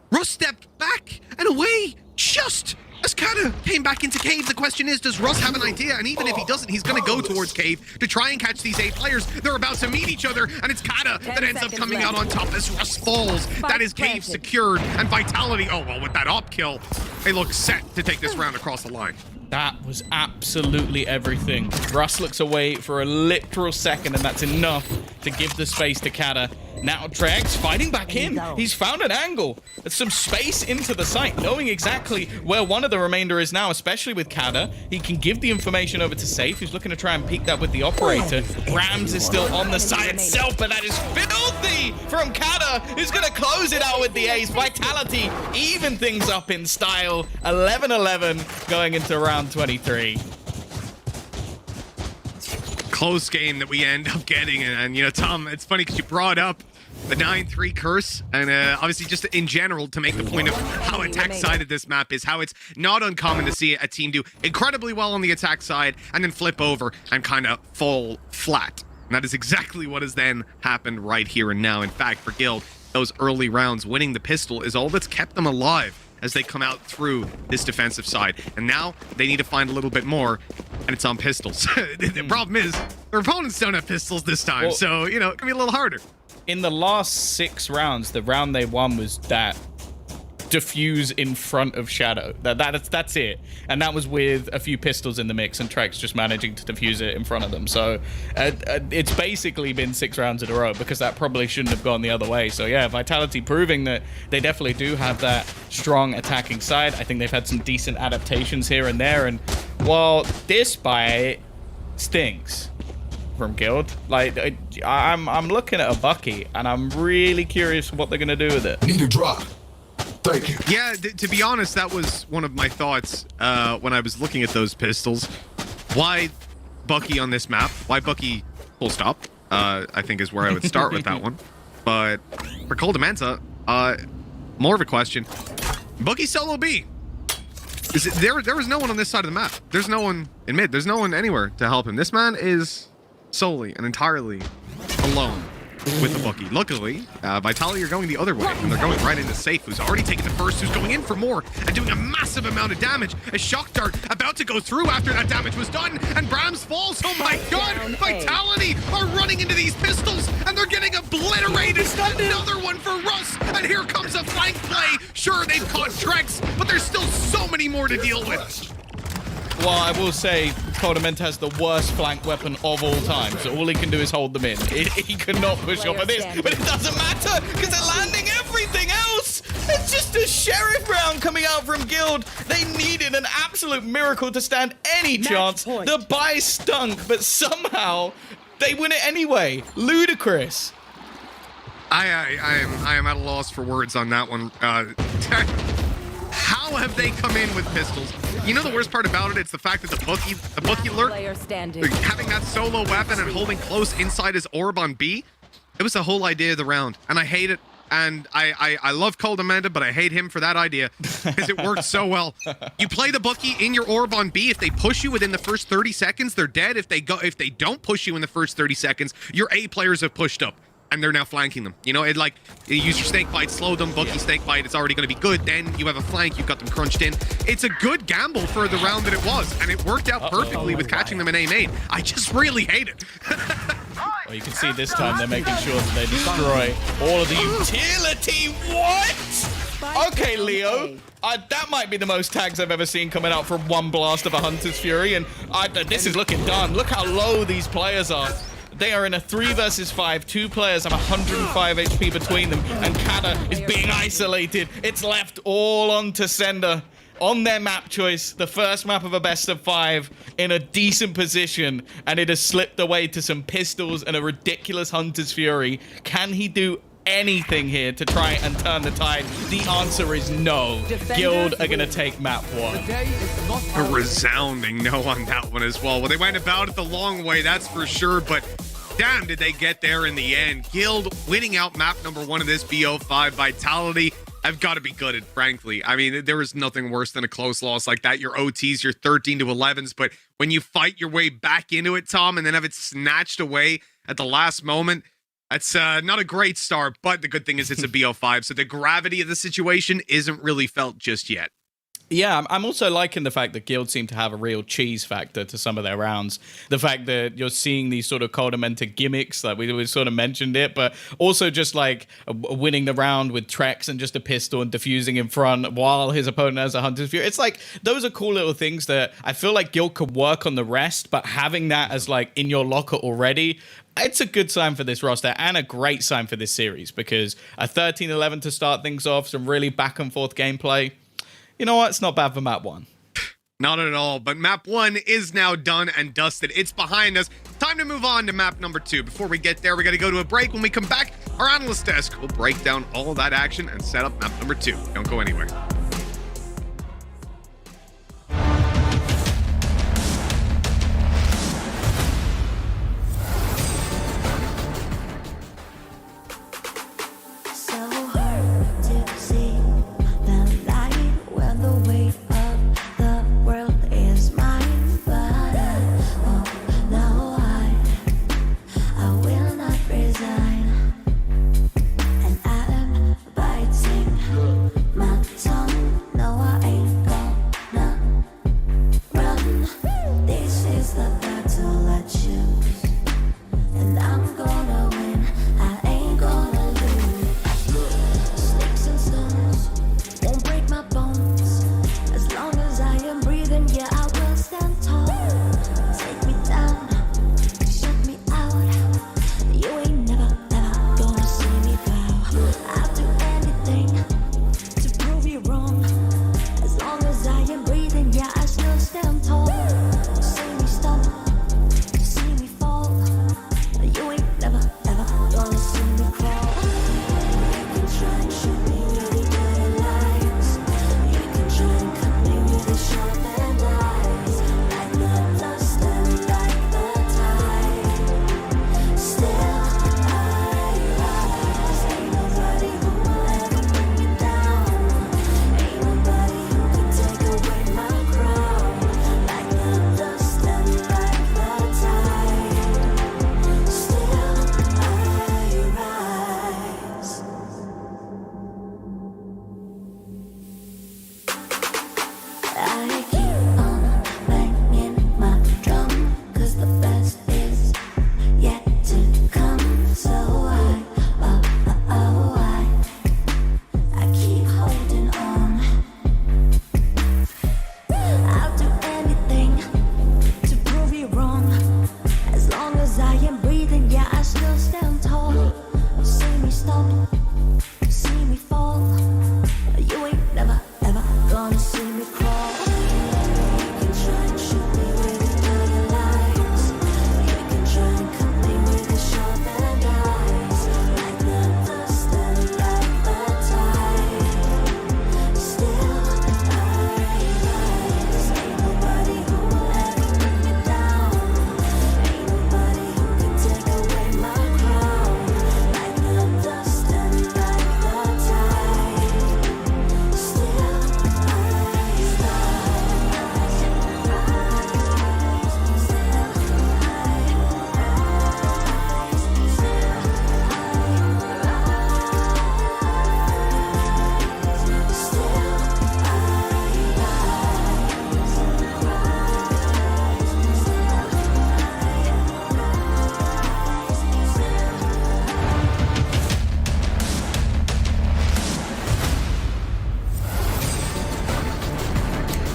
Russ stepped back and away just as Kata came back into cave. The question is, does Russ have an idea? And even if he doesn't, he's going to go towards cave to try and catch these 8 players. They're about to meet each other, and it's Kata that ends up coming out on top as Russ falls. That is cave secured, and Vitality, oh, well, with that op kill, they look set to take this round across the line. That was absolutely everything. Russ looks away for a literal second, and that's enough to give the space to Kata. Now Trex fighting back in. go. He's found an angle. Some space into the site, knowing exactly where one of the remainder is now, especially with Kada. He can give the information over to Safe, who's looking to try and peek that with the operator. Rams is still on the site itself, but that is filthy from Kada, who's going to close it out with the ace. Vitality even things up in style. 11-11 going into round 23. Close game that we end up getting. And you know, Tom, it's funny because you brought up the 9-3 curse, and obviously just in general to make the point of how attack-sided this map is, how it's not uncommon to see a team do incredibly well on the attack side and then flip over and kind of fall flat. And that is exactly what has then happened right here and now. In fact, for Guild, those early rounds, winning the pistol is all that's kept them alive as they come out through this defensive side. And now they need to find a little bit more, and it's on pistols. The problem is, their opponents don't have pistols this time, Well, so, you know, it can be a little harder. In the last 6 rounds, the round they won was that diffuse in front of Shadow. That's it. And that was with a few pistols in the mix and Trex just managing to defuse it in front of them. So it's basically been 6 rounds in a row because that probably shouldn't have gone the other way. So yeah, Vitality proving that they definitely do have that strong attacking side. I think they've had some decent adaptations here and there. And while this buy stinks from Guild, like I'm looking at a Bucky and I'm really curious what they're gonna do with it. Need a drop. Thank you. Yeah, to be honest, that was one of my thoughts when I was looking at those pistols. Why Bucky on this map? Why Bucky full stop? I think is where I would start with that one. But for Coldamenta, more of a question. Bucky solo B. There was no one on this side of the map. There's no one in mid. There's no one anywhere to help him. This man is solely and entirely alone with the Bucky. Luckily, Vitality are going the other way, and they're going right into Safe, who's already taken the first, who's going in for more, and doing a massive amount of damage. A Shock Dart about to go through after that damage was done, and Brams falls. Oh my god! Vitality are running into these pistols, and they're getting obliterated. Another one for Russ, and here comes a flank play. Sure, they've caught Trex, but there's still so many more to deal with. Well, I will say, Coldament has the worst flank weapon of all time, so all he can do is hold them in. He cannot push off of this, but it doesn't matter, because they're landing everything else! It's just a sheriff round coming out from Guild. They needed an absolute miracle to stand any chance. The buy stunk, but somehow they win it anyway. Ludicrous. I am at a loss for words on that one. How have they come in with pistols? You know the worst part about it? It's the fact that the Bucky lurk, having that solo weapon and holding close inside his orb on B, it was the whole idea of the round. And I hate it. And I love Cold Amanda, but I hate him for that idea because it worked so well. You play the Bucky in your orb on B. If they push you within the first 30 seconds, they're dead. If they don't push you in the first 30 seconds, your A players have pushed up. And they're now flanking them. You know, you use your snake bite, slow them, Bucky snake bite, it's already going to be good. Then you have a flank, you've got them crunched in. It's a good gamble for the round that it was, and it worked out perfectly with catching them in A main. I just really hate it. Well, you can see this time they're making sure that they destroy all of the utility. What? Okay, Leo. That might be the most tags I've ever seen coming out from one blast of a Hunter's Fury, and this is looking done. Look how low these players are. They are in a 3 versus 5. 2 players have 105 HP between them, and Kada is being isolated. It's left all on to Sender on their map choice, the first map of a best of 5, in a decent position, and it has slipped away to some pistols and a ridiculous Hunter's Fury. Can he do anything here to try and turn the tide? The answer is no. Guild are going to take map 1. A resounding no on that one as well. Well, they went about it the long way, that's for sure, but damn, did they get there in the end. Guild winning out map number 1 of this BO5. Vitality have got to be gutted, frankly. I mean, there is nothing worse than a close loss like that. Your OTs, your 13 to 11s, but when you fight your way back into it, Tom, and then have it snatched away at the last moment, that's not a great start, but the good thing is it's a BO5, so the gravity of the situation isn't really felt just yet. Yeah, I'm also liking the fact that Guild seem to have a real cheese factor to some of their rounds. The fact that you're seeing these sort of Coldamenta gimmicks, like we sort of mentioned it, but also just like winning the round with Trex and just a pistol and defusing in front while his opponent has a Hunter's Fury. It's like, those are cool little things that I feel like Guild could work on the rest, but having that as like in your locker already, it's a good sign for this roster and a great sign for this series because a 13-11 to start things off, some really back and forth gameplay. You know what? It's not bad for map 1. Not at all, but map 1 is now done and dusted. It's behind us. Time to move on to map number 2. Before we get there, we got to go to a break. When we come back, our analyst desk will break down all of that action and set up map number 2. Don't go anywhere.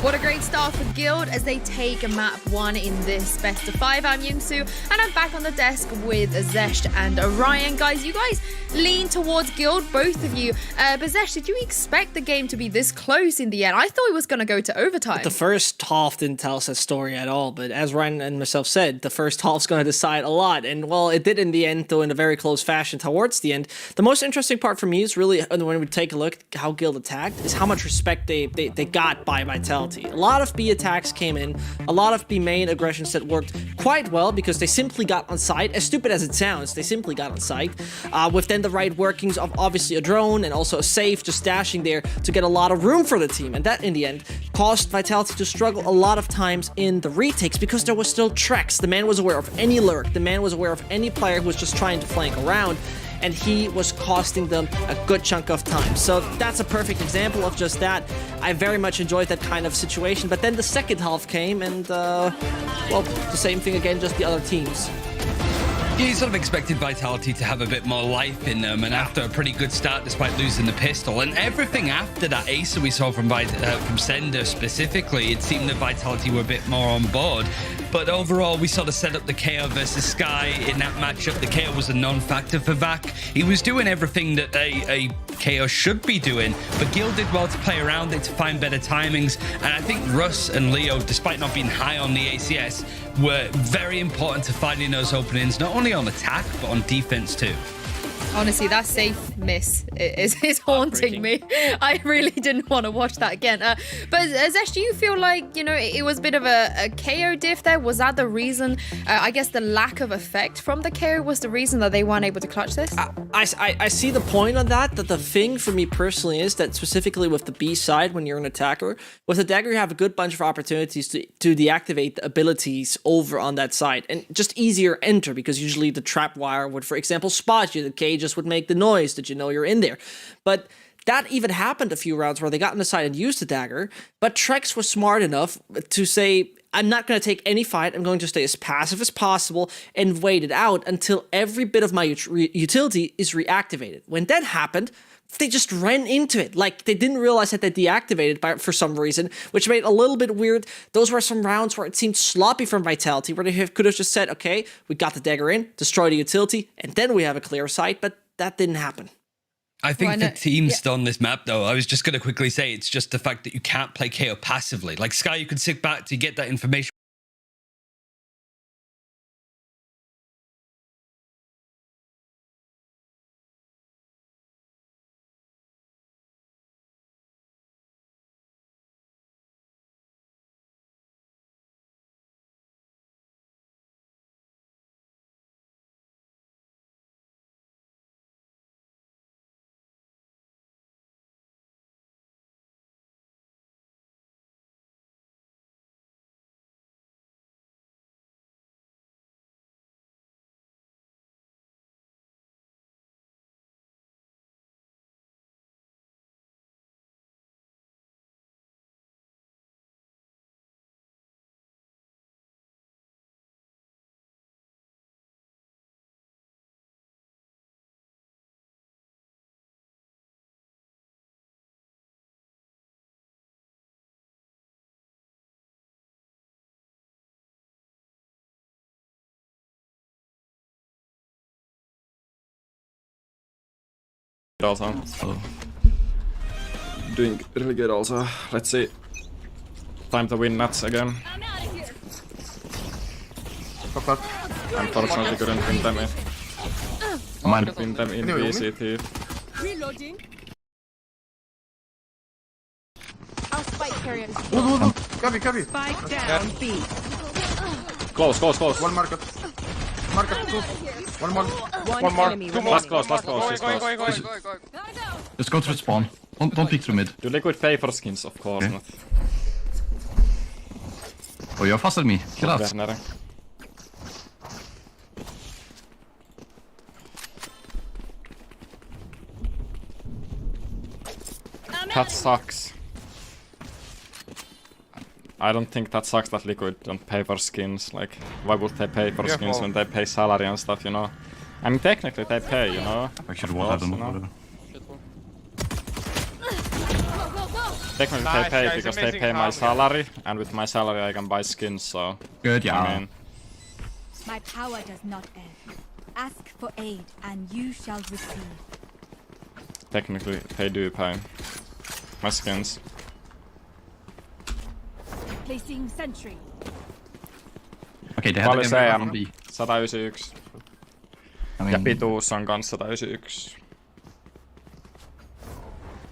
What a great start for Guild as they take map 1 in this best of 5. I'm Yunsu, and I'm back on the desk with Zesh and Orion. Guys, you guys lean towards Guild, both of you. But Zesh, did you expect the game to be this close in the end? I thought it was going to go to overtime. The first half didn't tell us that story at all, but as Ryan and myself said, the first half's going to decide a lot. And well, it did in the end, though in a very close fashion towards the end. The most interesting part for me is really, when we take a look at how Guild attacked, is how much respect they got by Vitality. A lot of B attacks came in, a lot of B main aggressions that worked quite well because they simply got on site. As stupid as it sounds, they simply got on site. With then the right workings of obviously a drone and also a safe just dashing there to get a lot of room for the team. And that in the end caused Vitality to struggle a lot of times in the retakes because there was still Trex. The man was aware of any lurk. The man was aware of any player who was just trying to flank around. And he was costing them a good chunk of time. So that's a perfect example of just that. I very much enjoyed that kind of situation. But then the second half came and, well, the same thing again, just the other teams. Yeah, you sort of expected Vitality to have a bit more life in them, and after a pretty good start despite losing the pistol, and everything after that ace that we saw from Sender specifically, it seemed that Vitality were a bit more on board. But overall, we sort of set up the KO versus Sky in that matchup. The KO was a non-factor for Vac. He was doing everything that a KO should be doing, but Gil did well to play around it to find better timings. And I think Russ and Leo, despite not being high on the ACS, were very important to finding those openings, not only on attack, but on defense too. Honestly, that safe miss is haunting me. I really didn't want to watch that again. But Zesh, do you feel like, you know, it was a bit of a KO diff there? Was that the reason? I guess the lack of effect from the KO was the reason that they weren't able to clutch this? I see the point on that. That the thing for me personally is that specifically with the B side, when you're an attacker, with the dagger, you have a good bunch of opportunities to deactivate the abilities over on that side and just easier enter, because usually the trap wire would, for example, spot you. The K just would make the noise that you know you're in there. But that even happened a few rounds where they got on the side and used the dagger, but Trex was smart enough to say, I'm not going to take any fight, I'm going to stay as passive as possible and wait it out until every bit of my utility is reactivated. When that happened, they just ran into it. Like, they didn't realize that they deactivated for some reason, which made it a little bit weird. Those were some rounds where it seemed sloppy from Vitality, where they could have just said, okay, we got the dagger in, destroy the utility, and then we have a clear sight, but that didn't happen. I think the teams on this map, though, I was just going to quickly say, it's just the fact that you can't play KO passively. Like, Sky, you could sit back to get that information. Also. Doing really good also. Let's see. Time to win nuts again. Unfortunately couldn't win them in VCT. Reloading. I'll spike carrier. Copy. Spike down B. Close. One market. Market, two. One more. One more. enemy Two more. Last close. He's close. Just go through spawn. Don't peek through mid. Do Liquid pay for skins? Of course not. Oh, you're faster than me. Kill us. That sucks. I don't think that sucks that Liquid don't pay for skins. Like, why would they pay for skins when they pay salary and stuff, you know? I mean, technically they pay, you know? I should have them. Whatever. Technically they pay because they pay my salary, and with my salary I can buy skins, so... Good, yeah. I mean... My power does not end. Ask for aid, and you shall receive. Technically they do pay my skins. Placing sentry. Okei, tehdään Paljon B. 191. Ja pituus on kans 191.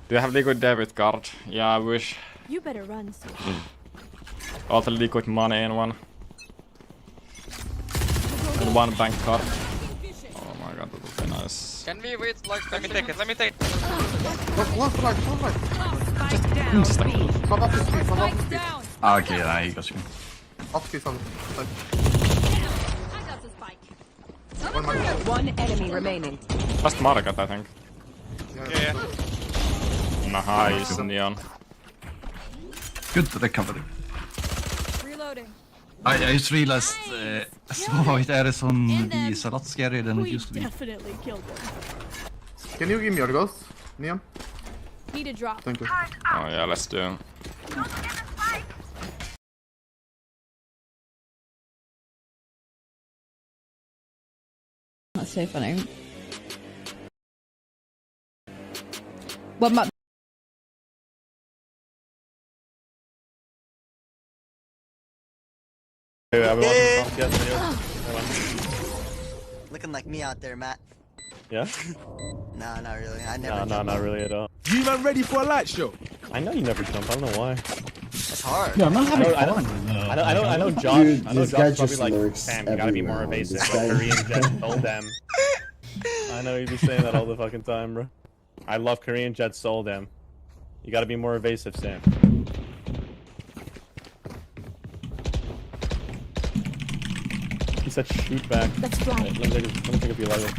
Do you have Liquid debit card? Yeah, I wish. You better run, so. All the Liquid money in one. And one bank card. Oh my god, that would be nice. Can we wait like... Let me take it. One flag. Spike down B. Flop up this Spike down. Ah, okay, yeah, he got you. Up this one. I got the spike. One market. One enemy remaining. Just market, I think. Yeah. Nice, Neon. Good recovery. Reloading. I just realized White är det som blir så lot scarier than it used to be. Definitely killed them. Can you give me your ghost, Neon? Need a drop. Thank you. Oh yeah, let's do it. That's so funny. What my Looking like me out there, Matt. Yeah? Nah, not really. I never. No, not really at all. You man ready for a light show? I know you never jump. I don't know why. It's hard. Yeah, I'm not having I know Josh. I know Josh probably like, Sam, you gotta be more evasive. Like Korean Jets sold them. I know you'd be saying that all the fucking time, bro. I love Korean Jets sold them. You gotta be more evasive, Sam. He said shoot back. Let's fly. Let me take a few levels.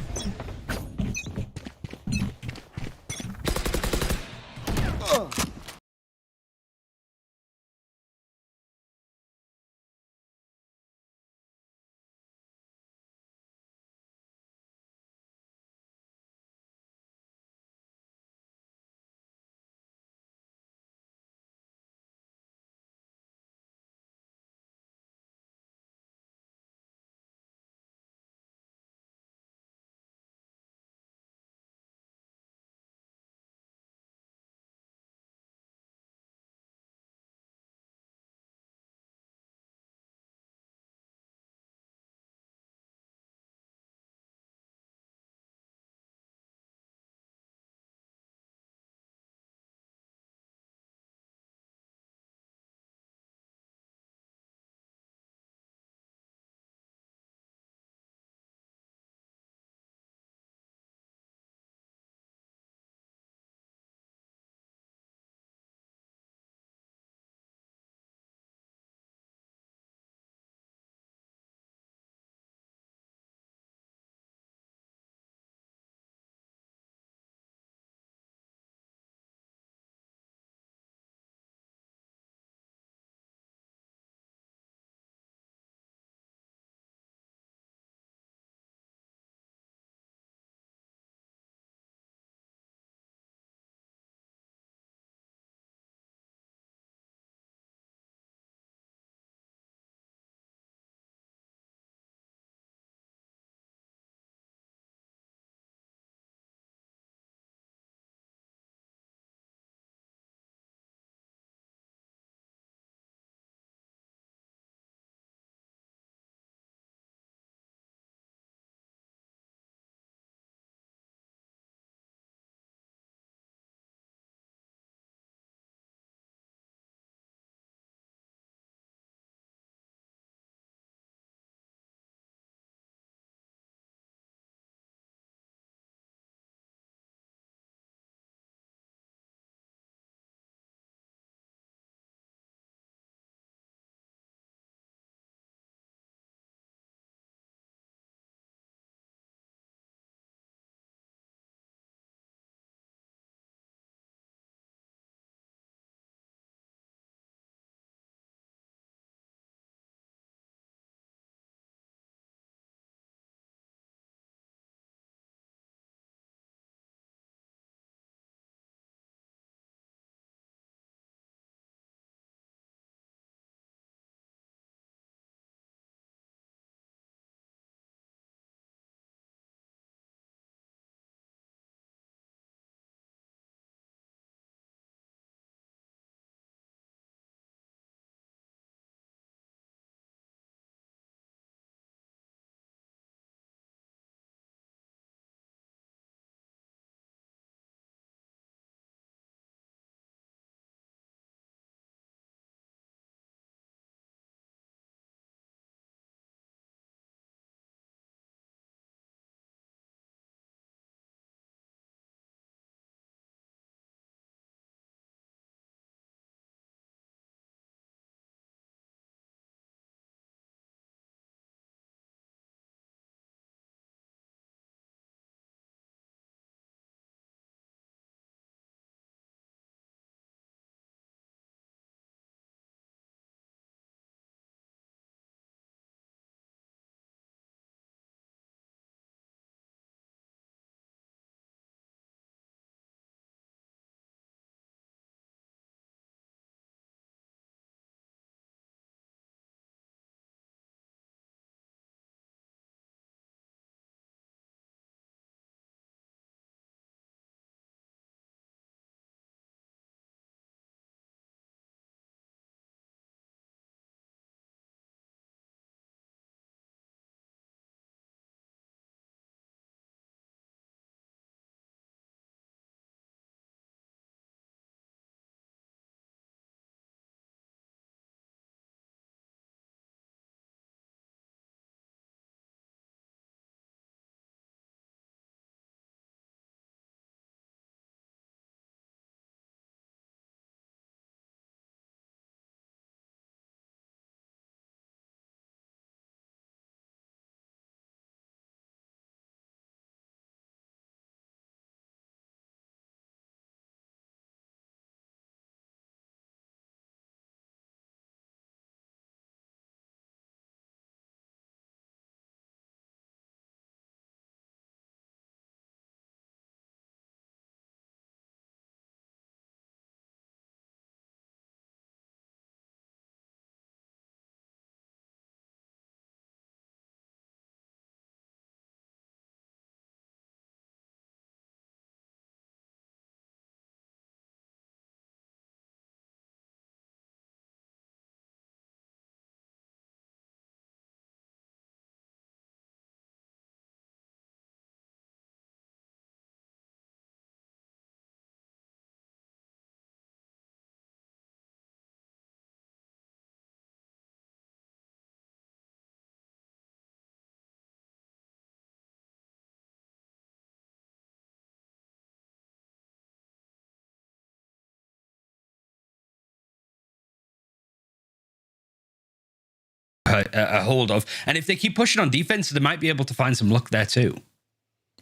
a hold of. And if they keep pushing on defense, they might be able to find some luck there too.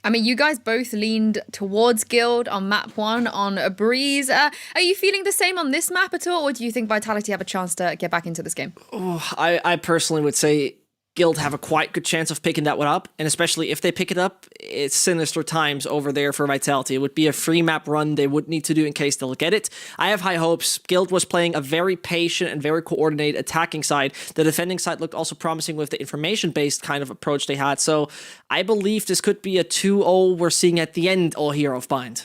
I mean, you guys both leaned towards Guild on map 1 on a Breeze. Are you feeling the same on this map at all, or do you think Vitality have a chance to get back into this game? Oh, I personally would say Guild have a quite good chance of picking that one up, and especially if they pick it up, it's sinister times over there for Vitality. It would be a free map run they would need to do in case they'll get it. I have high hopes. Guild was playing a very patient and very coordinated attacking side. The defending side looked also promising with the information-based kind of approach they had, so I believe this could be a 2-0 we're seeing at the end all Hero of Bind.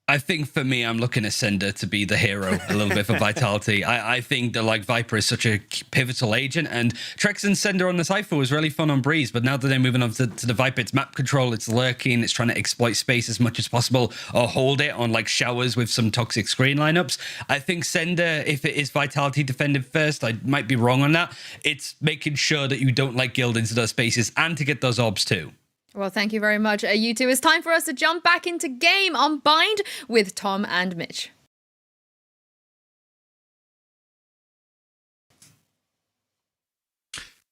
I think for me, I'm looking at Cinder to be the hero a little bit for Vitality. I think that like Viper is such a pivotal agent, and Trex and Cinder on the Cypher was really fun on Breeze, but now that they're moving on to the Viper, it's map control, it's lurking, it's trying to exploit space as much as possible, or hold it on like showers with some toxic screen lineups. I think Cinder, if it is Vitality defending first, I might be wrong on that. It's making sure that you don't let Guild into those spaces and to get those orbs too. Well, thank you very much, you two. It's time for us to jump back into game on Bind with Tom and Mitch.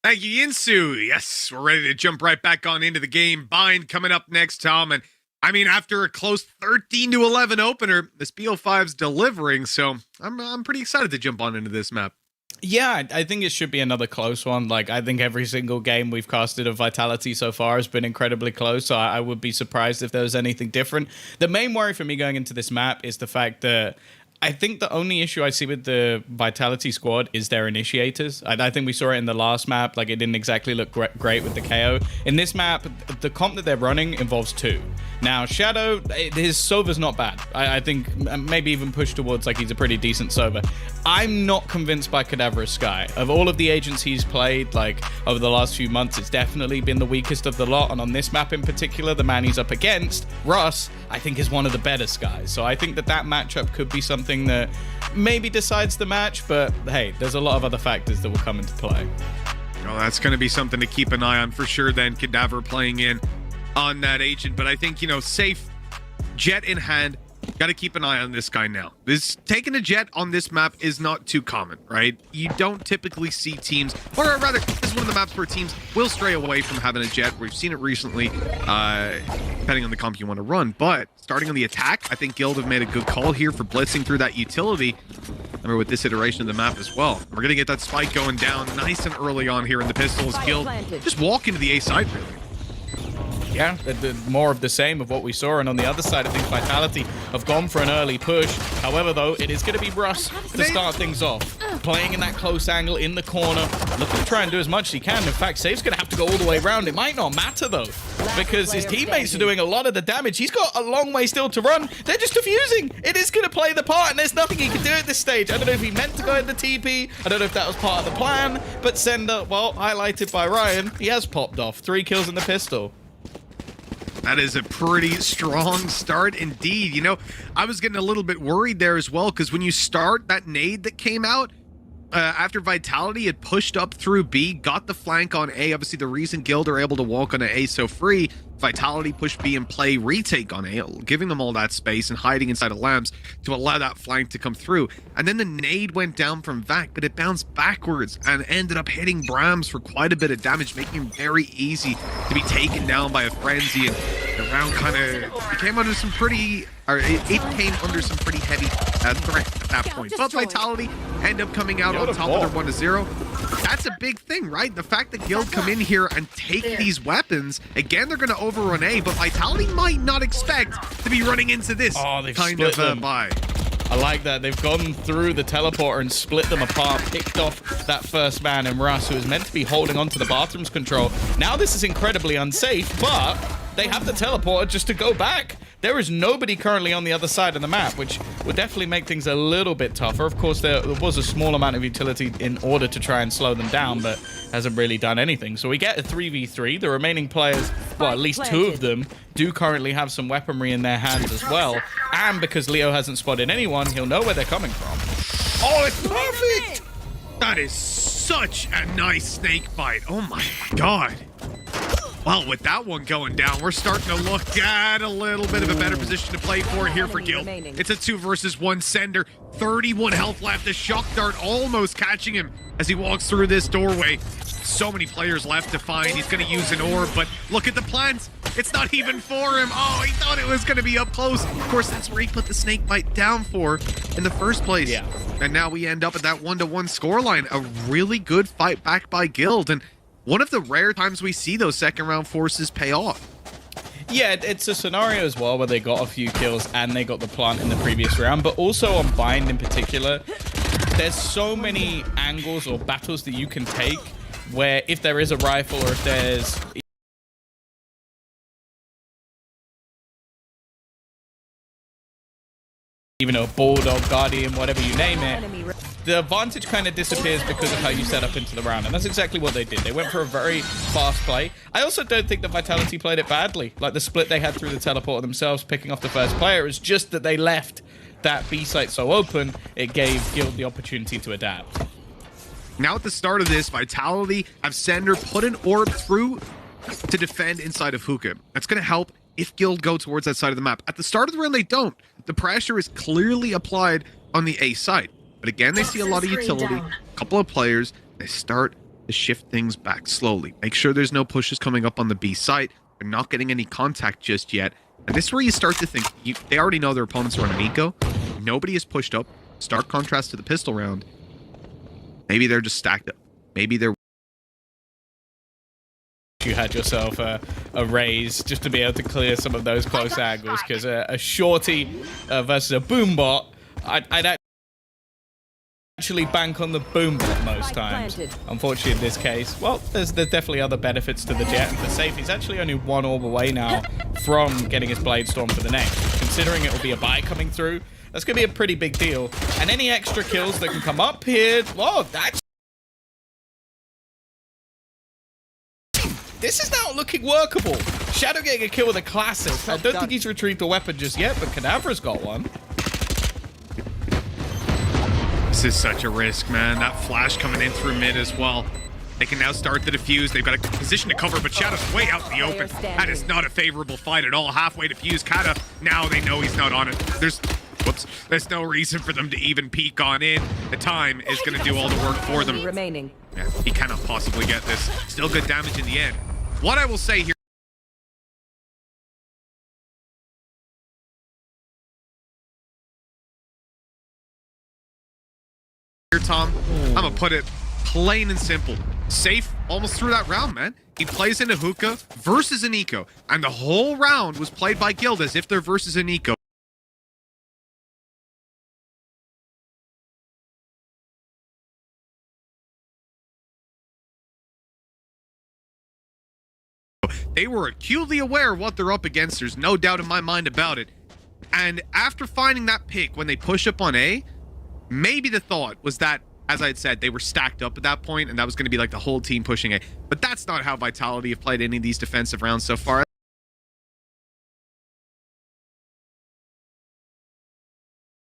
Thank you, Yinsu. Yes, we're ready to jump right back on into the game. Bind coming up next, Tom. And I mean, after a close 13-11 opener, this BO5's delivering. So I'm pretty excited to jump on into this map. Yeah, I think it should be another close one. Like, I think every single game we've casted of Vitality so far has been incredibly close, so I would be surprised if there was anything different. The main worry for me going into this map is the fact that I think the only issue I see with the Vitality squad is their initiators. I think we saw it in the last map. Like, it didn't exactly look great with the KO. In this map, the comp that they're running involves 2. Now, Shadow, his Sova's not bad. I think maybe even push towards, like, he's a pretty decent Sova. I'm not convinced by Cadaverous Sky. Of all of the agents he's played, like, over the last few months, it's definitely been the weakest of the lot. And on this map in particular, the man he's up against, Russ, I think is one of the better Skies. So I think that matchup could be something that maybe decides the match, but hey, there's a lot of other factors that will come into play. Well, that's going to be something to keep an eye on for sure then, Cadaver playing in on that agent. But I think, you know, safe, Jet in hand, got to keep an eye on this guy now. Taking a Jet on this map is not too common, right? You don't typically see teams, or rather, this is one of the maps where teams will stray away from having a Jet. We've seen it recently, depending on the comp you want to run. But starting on the attack, I think Guild have made a good call here for blitzing through that utility. Remember with this iteration of the map as well. We're going to get that spike going down nice and early on here in the pistols. Guild just walk into the A side, really. Yeah, more of the same of what we saw. And on the other side, I think Vitality have gone for an early push. However, though, it is going to be Russ to start things off. Playing in that close angle in the corner. Looking to try and do as much as he can. In fact, Safe's going to have to go all the way around. It might not matter, though, because his teammates are doing a lot of the damage. He's got a long way still to run. They're just defusing. It is going to play the part, and there's nothing he can do at this stage. I don't know if he meant to go in the TP. I don't know if that was part of the plan. But Sender, well, highlighted by Ryan, he has popped off. 3 kills in the pistol. That is a pretty strong start indeed. You know, I was getting a little bit worried there as well, because when you start that nade that came out, after Vitality had pushed up through B, got the flank on A. Obviously, the reason Guild are able to walk on A so free, Vitality push B and play retake on A, giving them all that space and hiding inside of lamps to allow that flank to come through. And then the nade went down from Vac, but it bounced backwards and ended up hitting Brahms for quite a bit of damage, making him very easy to be taken down by a frenzy. And the round kind of came under some pretty, or it came under some pretty heavy threat at that point. But Vitality end up coming out on top of their 1-0. That's a big thing, right? The fact that Guild come in here and take these weapons, again, they're going to overrun A, but Vitality might not expect to be running into this kind of buy. I like that. They've gone through the teleporter and split them apart, picked off that first man in Russ, who was meant to be holding onto the bathroom's control. Now this is incredibly unsafe, but they have the teleporter just to go back. There is nobody currently on the other side of the map, which would definitely make things a little bit tougher. Of course, there was a small amount of utility in order to try and slow them down, but hasn't really done anything. So we get a 3v3. The remaining players, well, at least 2 of them, do currently have some weaponry in their hands as well. And because Leo hasn't spotted anyone, he'll know where they're coming from. Oh, it's perfect! That is such a nice snake bite. Oh my god. Well, with that one going down, we're starting to look at a little bit of a better position to play for here for Guild. It's a 2 versus 1 Sender. 31 health left. The shock dart almost catching him as he walks through this doorway. So many players left to find. He's going to use an orb, but look at the plants. It's not even for him. Oh, he thought it was going to be up close. Of course, that's where he put the snake bite down for in the first place. Yeah. And now we end up at that 1-1 scoreline. A really good fight back by Guild. And one of the rare times we see those second round forces pay off. Yeah, it's a scenario as well where they got a few kills and they got the plant in the previous round, but also on Bind in particular, there's so many angles or battles that you can take where if there is a rifle or if there's even a bulldog, guardian, whatever you name it, the advantage kind of disappears because of how you set up into the round, and that's exactly what they did. They went for a very fast play. I also don't think that Vitality played it badly. Like the split they had through the teleporter themselves, picking off the first player, is just that they left that B site so open, it gave Guild the opportunity to adapt. Now at the start of this, Vitality have Sender put an orb through to defend inside of Hookah. That's going to help if Guild go towards that side of the map. At the start of the round, they don't. The pressure is clearly applied on the A side. But again, they see a lot of utility, a couple of players. They start to shift things back slowly. Make sure there's no pushes coming up on the B site. They're not getting any contact just yet. And this is where you start to think, they already know their opponents are on an eco. Nobody is pushed up. Stark contrast to the pistol round. Maybe they're just stacked up. Maybe they're... You had yourself a raise just to be able to clear some of those close angles, because a shorty versus a boombot, I'd actually bank on the boombot most times. Unfortunately, in this case, well, there's definitely other benefits to the Jet, and for Safe, he's actually only 1 orb away now from getting his Blade Storm for the next. Considering it will be a buy coming through, that's going to be a pretty big deal. And any extra kills that can come up here, well, that's... This is now looking workable. Shadow getting a kill with a classic. I don't think he's retrieved a weapon just yet, but Cadaver's got one. This is such a risk, man. That flash coming in through mid as well. They can now start the defuse. They've got a position to cover, but Shadow's way out in the open. That is not a favorable fight at all. Halfway defuse. Kata, now they know he's not on it. There's no reason for them to even peek on in. The time is going to do all the work for them. Yeah, he cannot possibly get this. Still good damage in the end. What I will say here, Tom, I'm gonna put it plain and simple. Safe almost through that round, man. He plays into Hookah versus an eco, and the whole round was played by Guild as if they're versus an eco. They were acutely aware of what they're up against. There's no doubt in my mind about it. And after finding that pick, when they push up on A, maybe the thought was that, as I had said, they were stacked up at that point, and that was going to be like the whole team pushing A. But that's not how Vitality have played any of these defensive rounds so far.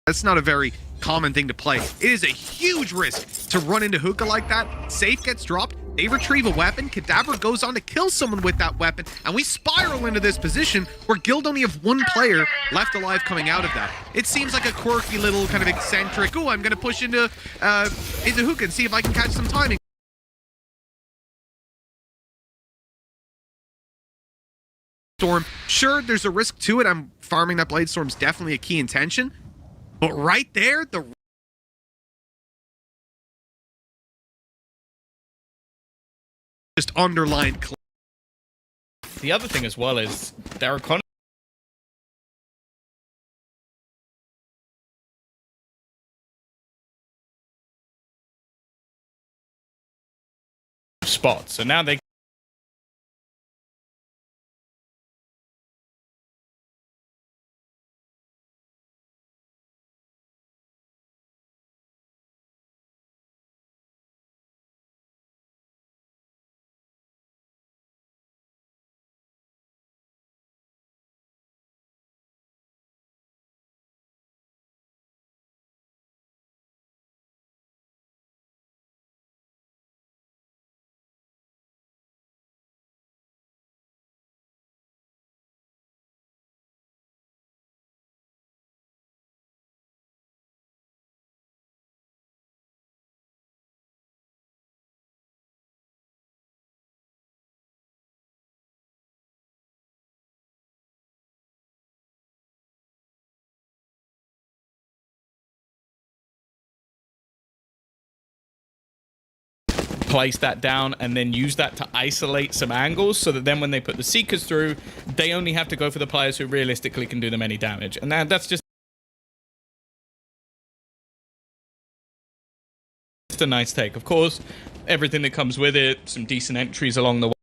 That's not a very common thing to play. It is a huge risk to run into Hookah like that. Safe gets dropped. They retrieve a weapon. Cadaver goes on to kill someone with that weapon. And we spiral into this position where Guild only have 1 player left alive coming out of that. It seems like a quirky little kind of eccentric, oh, I'm going to push into Hookah and see if I can catch some timing. Storm. Sure, there's a risk to it. I'm farming that Blade Storm's definitely a key intention. But right there, the just underlined. The other thing as well is their economy spots. So now they place that down and then use that to isolate some angles so that then when they put the Seekers through, they only have to go for the players who realistically can do them any damage. And that's just a nice take. Of course, everything that comes with it, some decent entries along the way.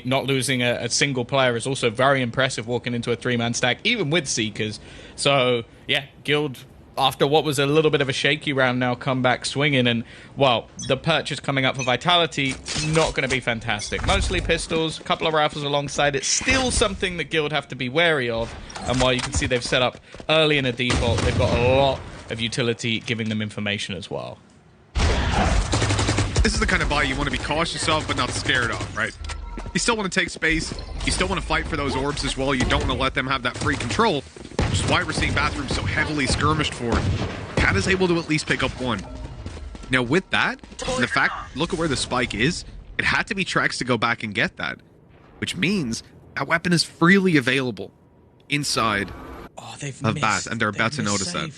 Not losing a single player is also very impressive walking into a 3-man stack, even with Seekers. So, yeah, Guild, after what was a little bit of a shaky round, now come back swinging. And, well, the purchase coming up for Vitality, not going to be fantastic. Mostly pistols, a couple of rifles alongside it. Still something that Guild have to be wary of. And while you can see they've set up early in a default, they've got a lot of utility giving them information as well. This is the kind of buy you want to be cautious of, but not scared of, right? You still want to take space. You still want to fight for those orbs as well. You don't want to let them have that free control, which is why we're seeing Bathroom so heavily skirmished for. Cat is able to at least pick up one. Now, with that, and the fact, look at where the spike is, it had to be Trex to go back and get that, which means that weapon is freely available inside of Bath, and they're about to notice that.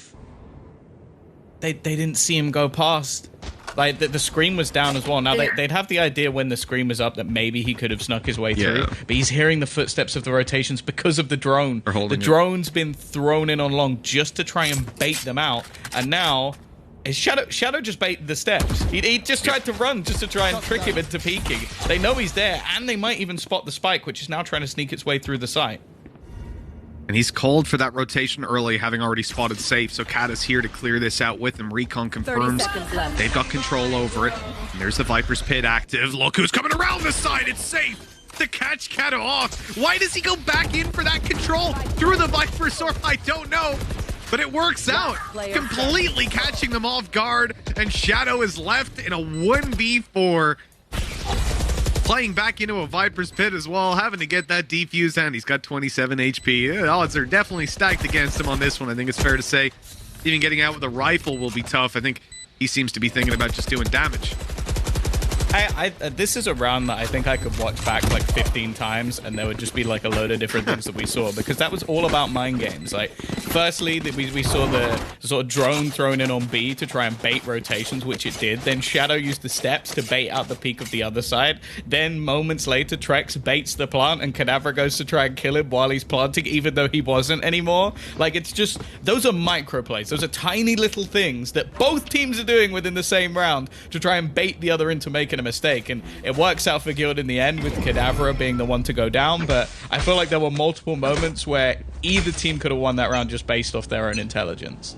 They didn't see him go past. Like, the screen was down as well. Now, they'd have the idea when the screen was up that maybe he could have snuck his way through. But he's hearing the footsteps of the rotations because of the drone. The drone's been thrown in on long just to try and bait them out. And now, Shadow just baited the steps. He just tried to run just to try and trick him into peeking. They know he's there, and they might even spot the spike, which is now trying to sneak its way through the site. And he's called for that rotation early, having already spotted safe. So Cat is here to clear this out with him. Recon confirms they've got control over it. And there's the Viper's Pit active. Look who's coming around the side. It's safe to catch Cat off. Why does he go back in for that control through the Viper's sword? I don't know. But it works out, completely catching them off guard. And Shadow is left in a 1v4. Playing back into a Viper's Pit as well, having to get that defuse, and he's got 27 HP. The odds are definitely stacked against him on this one, I think it's fair to say. Even getting out with a rifle will be tough. I think he seems to be thinking about just doing damage. This is a round that I think I could watch back like 15 times and there would just be like a load of different things that we saw, because that was all about mind games. Like, firstly, we saw the sort of drone thrown in on B to try and bait rotations, which it did. Then Shadow used the steps to bait out the peak of the other side. Then moments later, Trex baits the plant and Cadaver goes to try and kill him while he's planting, even though he wasn't anymore. Like, it's just, those are micro plays. Those are tiny little things that both teams are doing within the same round to try and bait the other into making a mistake. And it works out for Guild in the end, with Cadaver being the one to go down. But I feel like there were multiple moments where either team could have won that round just based off their own intelligence.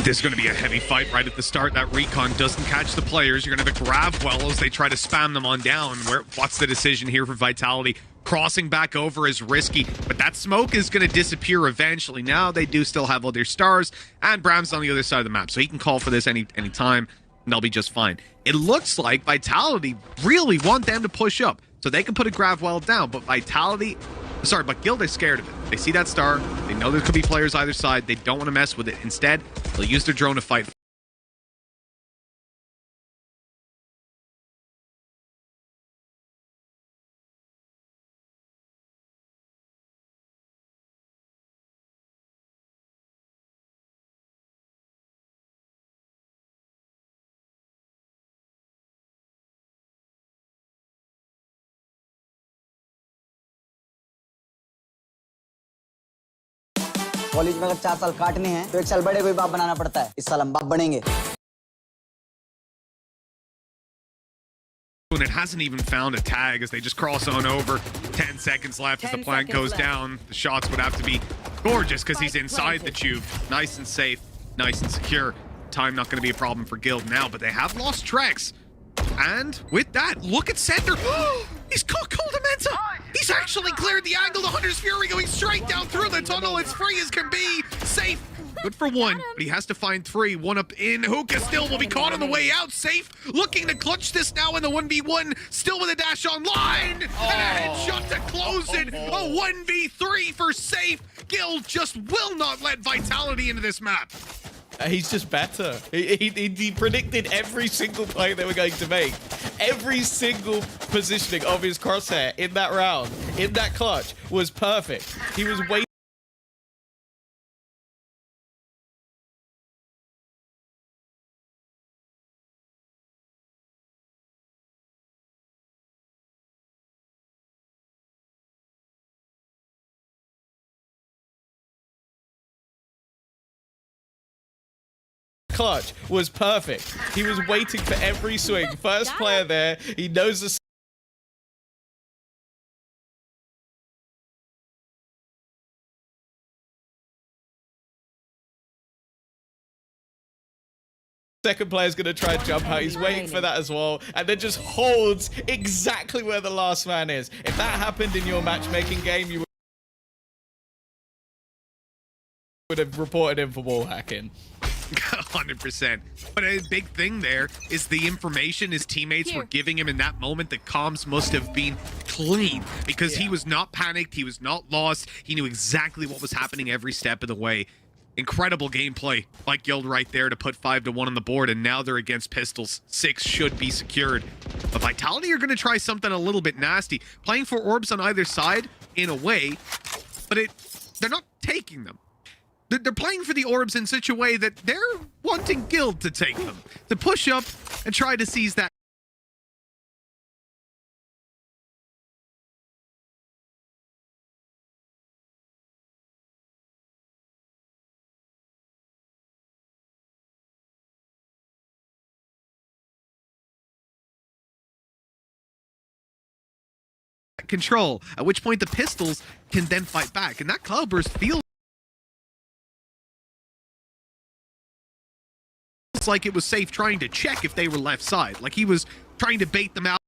There's going to be a heavy fight right at the start. That recon doesn't catch the players. You're going to have a grab well as they try to spam them on down. What's the decision here for Vitality? Crossing back over is risky, but that smoke is going to disappear eventually. Now they do still have all their stars, and Bram's on the other side of the map, so he can call for this any time. And they'll be just fine. It looks like Vitality really want them to push up so they can put a grav well down, but but Guild is scared of it. They see that star, they know there could be players either side, they don't want to mess with it. Instead, they'll use their drone to fight. College में अगर 4 साल काटने हैं तो 1 साल बड़े कोई बाप बनाना पड़ता है। इस साल हम बाप बनेंगे। And it hasn't even found a tag as they just cross on over. 10 seconds left as the plant goes down. The shots would have to be gorgeous because he's inside the tube. Nice and safe, nice and secure. Time not going to be a problem for Guild now, but they have lost Trex. And with that, look at Center. He's caught Coldamenta. He's actually cleared the angle. The Hunter's Fury going straight down through the tunnel. It's free as can be. Safe. Good for one, but he has to find 3. One up in. Hookah still will be caught on the way out. Safe. Looking to clutch this now in the 1v1. Still with a dash online. And a headshot to close it. A 1v3 for Safe. Guild just will not let Vitality into this map. He's just better. He predicted every single play they were going to make. Every single positioning of his crosshair in that round, in that clutch, was perfect. He was waiting. Clutch was perfect. He was waiting for every swing. First player there. He knows the second player's going to try and jump out. He's waiting for that as well. And then just holds exactly where the last man is. If that happened in your matchmaking game, you would have reported him for wall hacking. 100%. But a big thing there is the information his teammates were giving him in that moment. The comms must have been clean because he was not panicked. He was not lost. He knew exactly what was happening every step of the way. Incredible gameplay by Guild right there to put 5-1 on the board, and now they're against Pistols. 6 should be secured. But Vitality are going to try something a little bit nasty. Playing for orbs on either side in a way, but they're not taking them. They're playing for the orbs in such a way that they're wanting Guild to take them, to push up and try to seize that. Control, at which point the Pistols can then fight back, and that Cloudburst feels like it was safe trying to check if they were left side, like he was trying to bait them out.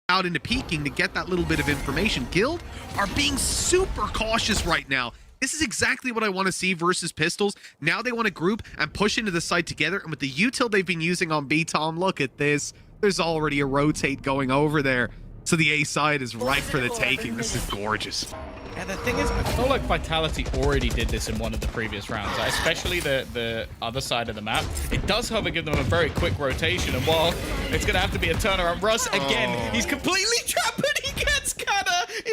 Out into peeking to get that little bit of information. Guild are being super cautious right now. This is exactly what I want to see versus Pistols. Now they want to group and push into the site together, and with the util they've been using on B, Tom, look at this. There's already a rotate going over there. So the A side is ripe for the taking. This is gorgeous. Yeah, the thing is, I feel like Vitality already did this in one of the previous rounds, especially the other side of the map. It does, however, give them a very quick rotation, and while it's going to have to be a turnaround, Russ, again, he's completely trapped, and he gets Canna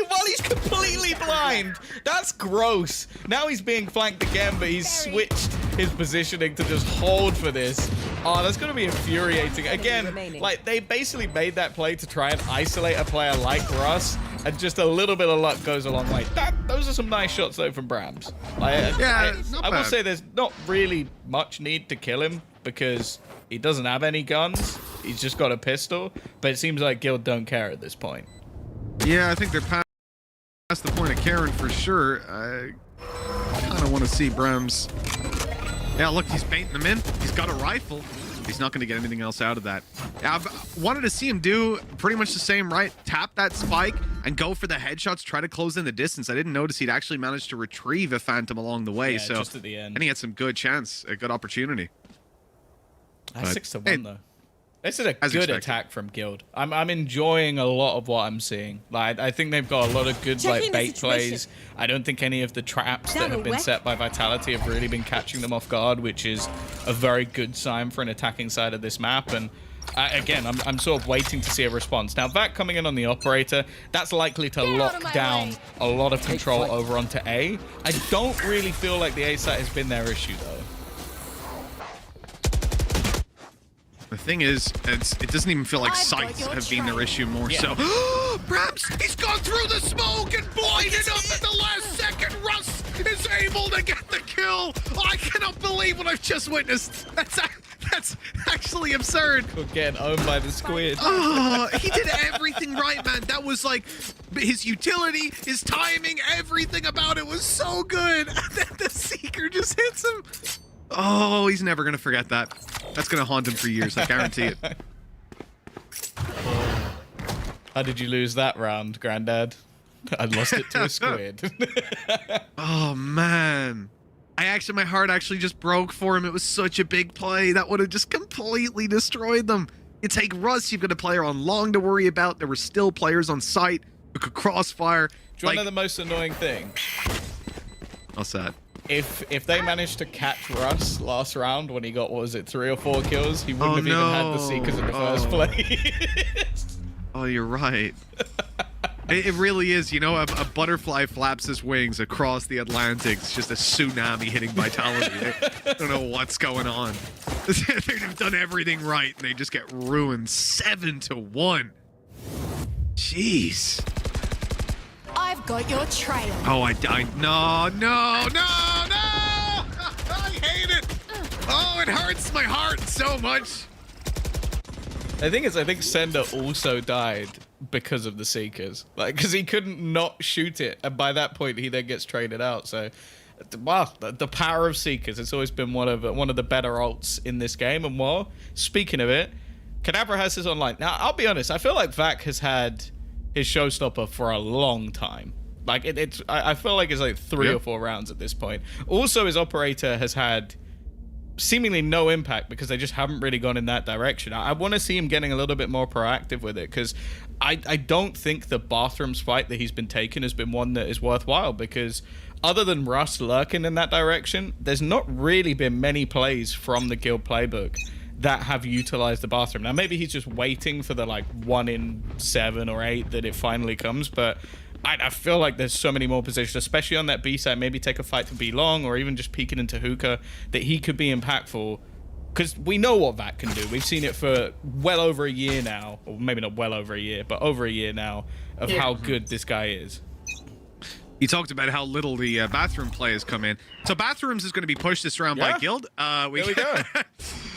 while he's completely blind. That's gross. Now he's being flanked again, but he's switched his positioning to just hold for this. Oh, that's going to be infuriating. Again, like, they basically made that play to try and isolate a player like Russ, and just a little bit of luck goes a long way. Those are some nice shots, though, from Brams. Like, yeah, I will say there's not really much need to kill him because he doesn't have any guns. He's just got a pistol, but it seems like Guild don't care at this point. Yeah, I think they're past the point of caring for sure. I kind of want to see Brams. Yeah, look, he's baiting them in. He's got a rifle. He's not going to get anything else out of that. I've wanted to see him do pretty much the same, right? Tap that spike and go for the headshots, try to close in the distance. I didn't notice he'd actually managed to retrieve a Phantom along the way. Yeah, so just at the end. And he had some good chance, a good opportunity. That's 6-1, though. This is a good attack from Guild. I'm enjoying a lot of what I'm seeing. Like, I think they've got a lot of good bait plays. I don't think any of the traps that have been set by Vitality have really been catching them off guard, which is a very good sign for an attacking side of this map. And again, I'm sort of waiting to see a response. Now, Vac coming in on the operator, that's likely to lock down a lot of control over onto A. I don't really feel like the A site has been their issue, though. The thing is, it doesn't even feel like sights have been their issue more so. Perhaps he's gone through the smoke and blinded up at the last second. Russ is able to get the kill. I cannot believe what I've just witnessed. That's actually absurd. Getting owned by the squid. Oh, he did everything right, man. That was like his utility, his timing, everything about it was so good. And then the Seeker just hits him. Oh, he's never going to forget that. That's going to haunt him for years, I guarantee it. How did you lose that round, Granddad? I lost it to a squid. Oh, man. My heart actually just broke for him. It was such a big play. That would have just completely destroyed them. You take Russ, you've got a player on long to worry about. There were still players on site who could crossfire. Do you want to know the most annoying thing? What's that? If they managed to catch Russ last round when he got, what was it, 3 or 4 kills, he wouldn't have even had the Seekers in the first place. Oh, you're right. It really is, you know, a butterfly flaps his wings across the Atlantic. It's just a tsunami hitting Vitality. I don't know what's going on. They've done everything right, and they just get ruined 7-1. Jeez. I've got your trail. Oh, no. I hate it. Oh, it hurts my heart so much. The thing is, I think Sender also died because of the Seekers. Like, because he couldn't not shoot it. And by that point, he then gets traded out. So, wow, the power of Seekers. It's always been one of the better ults in this game. And well, speaking of it, Kadabra has his online. Now, I'll be honest. I feel like Vac has had his showstopper for a long time. Like, I feel like it's like 3 or 4 rounds at this point. Also, his operator has had seemingly no impact because they just haven't really gone in that direction. I want to see him getting a little bit more proactive with it, because I don't think the bathrooms fight that he's been taking has been one that is worthwhile, because other than Russ lurking in that direction, there's not really been many plays from the guild playbook that have utilized the bathroom. Now, maybe he's just waiting for the like 1 in 7 or 8 that it finally comes, but I feel like there's so many more positions, especially on that B side. Maybe take a fight to B long, or even just peeking into hookah, that he could be impactful. Because we know what Vac can do. We've seen it for well over a year now, or maybe not well over a year, but over a year now, of how good this guy is. You talked about how little the bathroom play has come in. So bathrooms is going to be pushed this round by Guild. There we go.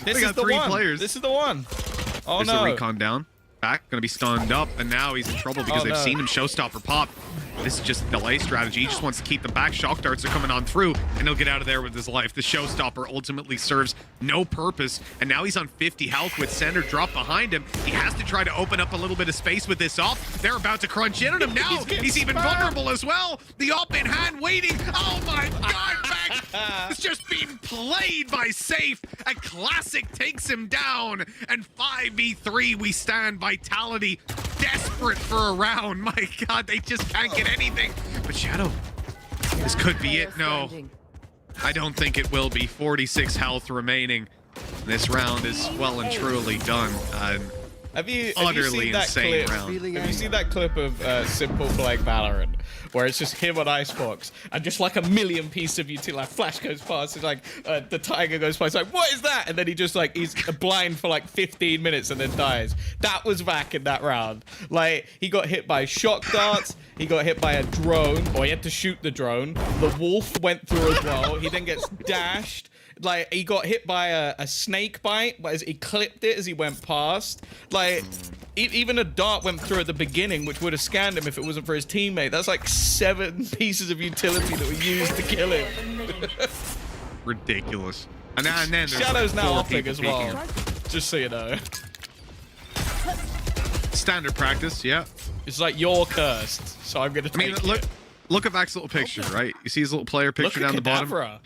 We got 3 players. This is the one. Oh, There's no. the recon down. Back, going to be stunned up, and now he's in trouble because they've seen him showstopper pop. This is just a delay strategy. He just wants to keep them back. Shock darts are coming on through, and he'll get out of there with his life. The showstopper ultimately serves no purpose, and now he's on 50 health with Sender dropped behind him. He has to try to open up a little bit of space with this op. They're about to crunch in on him now. He's even vulnerable as well. The op in hand waiting. Oh my God, Mac! It's just being played by Safe. A classic takes him down, and 5v3 we stand. Vitality desperate for a round. My God, they just can't get anything. But Shadow, this could be it. No, I don't think it will be. 46 health remaining. This round is well and truly done. Have you utterly seen that insane clip? round. Have you seen that clip of Simple playing Valorant, where it's just him on Icebox, and just like a million pieces of utility, like Flash goes past, it's like the Tiger goes past, it's like, what is that? And then he just like, he's blind for like 15 minutes and then dies. That was Vac in that round. Like, he got hit by shock darts, he got hit by a drone, or he had to shoot the drone. The wolf went through as well. He then gets dashed. Like, he got hit by a snake bite, but he clipped it as he went past. Like, even a dart went through at the beginning, which would have scanned him if it wasn't for his teammate. That's like 7 pieces of utility that were used to kill him. Ridiculous. And then there's Shadow's like now 4 offing people as well. peeking. Just so you know. Standard practice, yeah. It's like, you're cursed, so I'm gonna take it. Look at Vac's little picture, right? You see his little player picture down the bottom?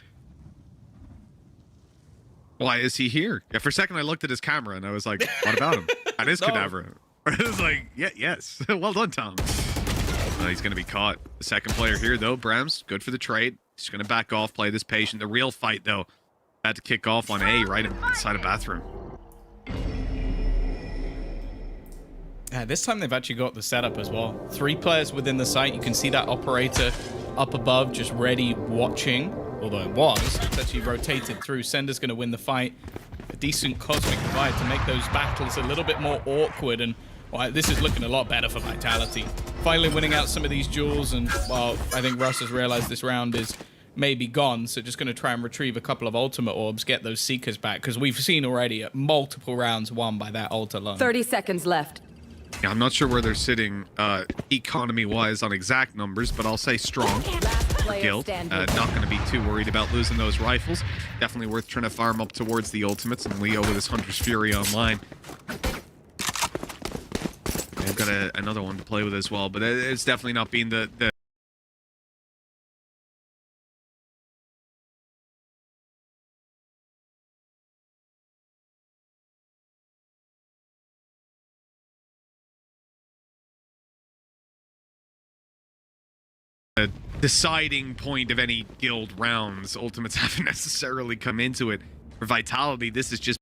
Why is he here? Yeah, for a second I looked at his camera and I was like, what about him? That is Kadabra. I was like, yes. Well done, Tom. He's going to be caught. The second player here, though, Brams, good for the trade. He's going to back off, play this patient. The real fight, though, had to kick off on A, right inside a bathroom. Yeah, this time they've actually got the setup as well. 3 players within the site. You can see that operator up above just ready watching. Although it was, it's actually rotated through. Sender's going to win the fight. A decent cosmic divide to make those battles a little bit more awkward. And well, this is looking a lot better for Vitality. Finally winning out some of these duels. And well, I think Russ has realized this round is maybe gone. So just going to try and retrieve a couple of ultimate orbs, get those Seekers back. Because we've seen already at multiple rounds won by that ult alone. 30 seconds left. Yeah, I'm not sure where they're sitting economy-wise on exact numbers, but I'll say strong. Guild. Not going to be too worried about losing those rifles. Definitely worth trying to farm up towards the ultimates, and Leo with his Hunter's Fury online. They've got got another one to play with as well, but it's definitely not been the deciding point of any guild rounds. Ultimates haven't necessarily come into it. For Vitality, this is just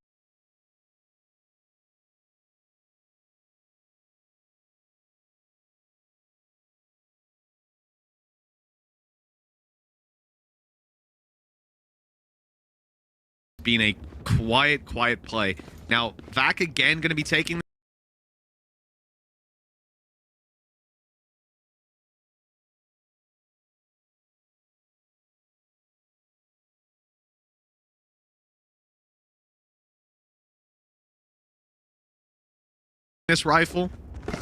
being a quiet play. Now, Vac again going to be taking this rifle. I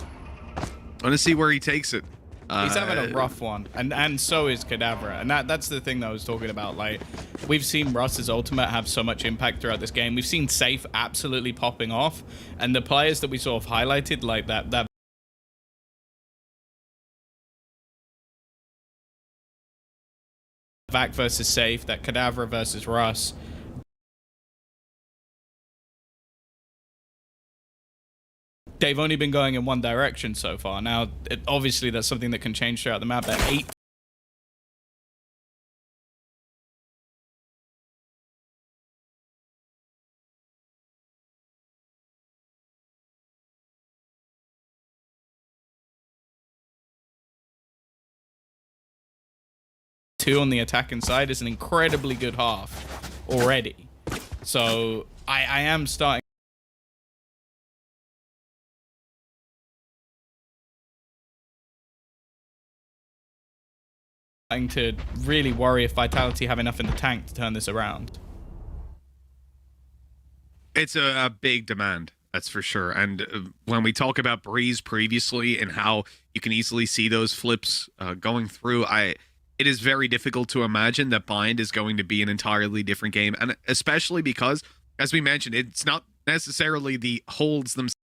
want to see where he takes it. He's having a rough one, and so is Cadavra, and that's the thing that I was talking about. Like, we've seen Russ's ultimate have so much impact throughout this game. We've seen Safe absolutely popping off, and the players that we sort of highlighted, like that Vac versus Safe, that Cadavra versus Russ. They've only been going in one direction so far. Now, obviously, that's something that can change throughout the map. But 8 2 on the attacking side is an incredibly good half already. So I am starting to really worry if Vitality have enough in the tank to turn this around. It's a big demand, that's for sure. And when we talk about Breeze previously and how you can easily see those flips going through, it is very difficult to imagine that Bind is going to be an entirely different game. And especially because, as we mentioned, it's not necessarily the holds themselves.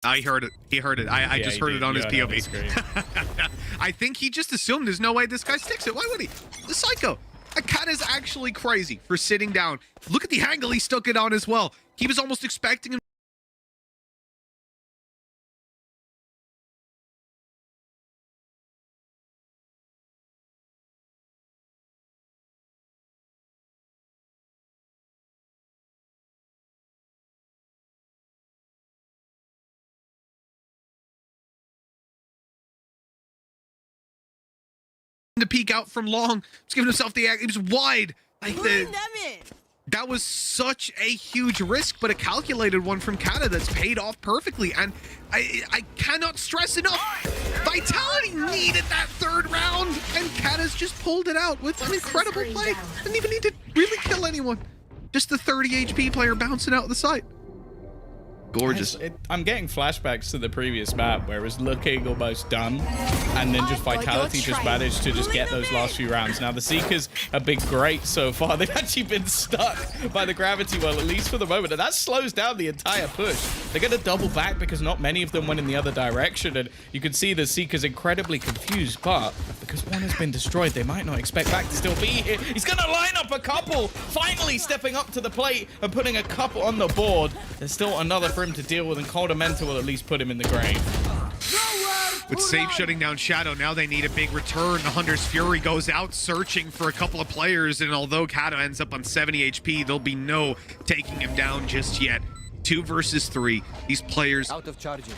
I heard it. He heard it. I just heard it on his POV. I think he just assumed there's no way this guy sticks it. Why would he? The psycho. A cat is actually crazy for sitting down. Look at the angle he stuck it on as well. He was almost expecting him to peek out from long. He's giving himself the act. He was wide. Like that was such a huge risk, but a calculated one from Kata that's paid off perfectly. And I cannot stress enough, Vitality needed that third round, and Kata's just pulled it out with an incredible play. Didn't even need to really kill anyone. Just the 30 HP player bouncing out of the site. Gorgeous. I'm getting flashbacks to the previous map where it was looking almost done, and then just Vitality just managed to just get those last few rounds. Now the Seekers have been great so far. They've actually been stuck by the gravity well, at least for the moment, and that slows down the entire push. They're going to double back because not many of them went in the other direction, and you can see the Seekers incredibly confused, but because one has been destroyed, they might not expect back to still be here. He's going to line up a couple, finally stepping up to the plate and putting a couple on the board. There's still another for him to deal with, and Coldamenta will at least put him in the grave. With Safe shutting down Shadow, now they need a big return. The Hunter's Fury goes out searching for a couple of players, and although Kato ends up on 70 HP, there'll be no taking him down just yet. 2 versus 3. These players, Out of charges.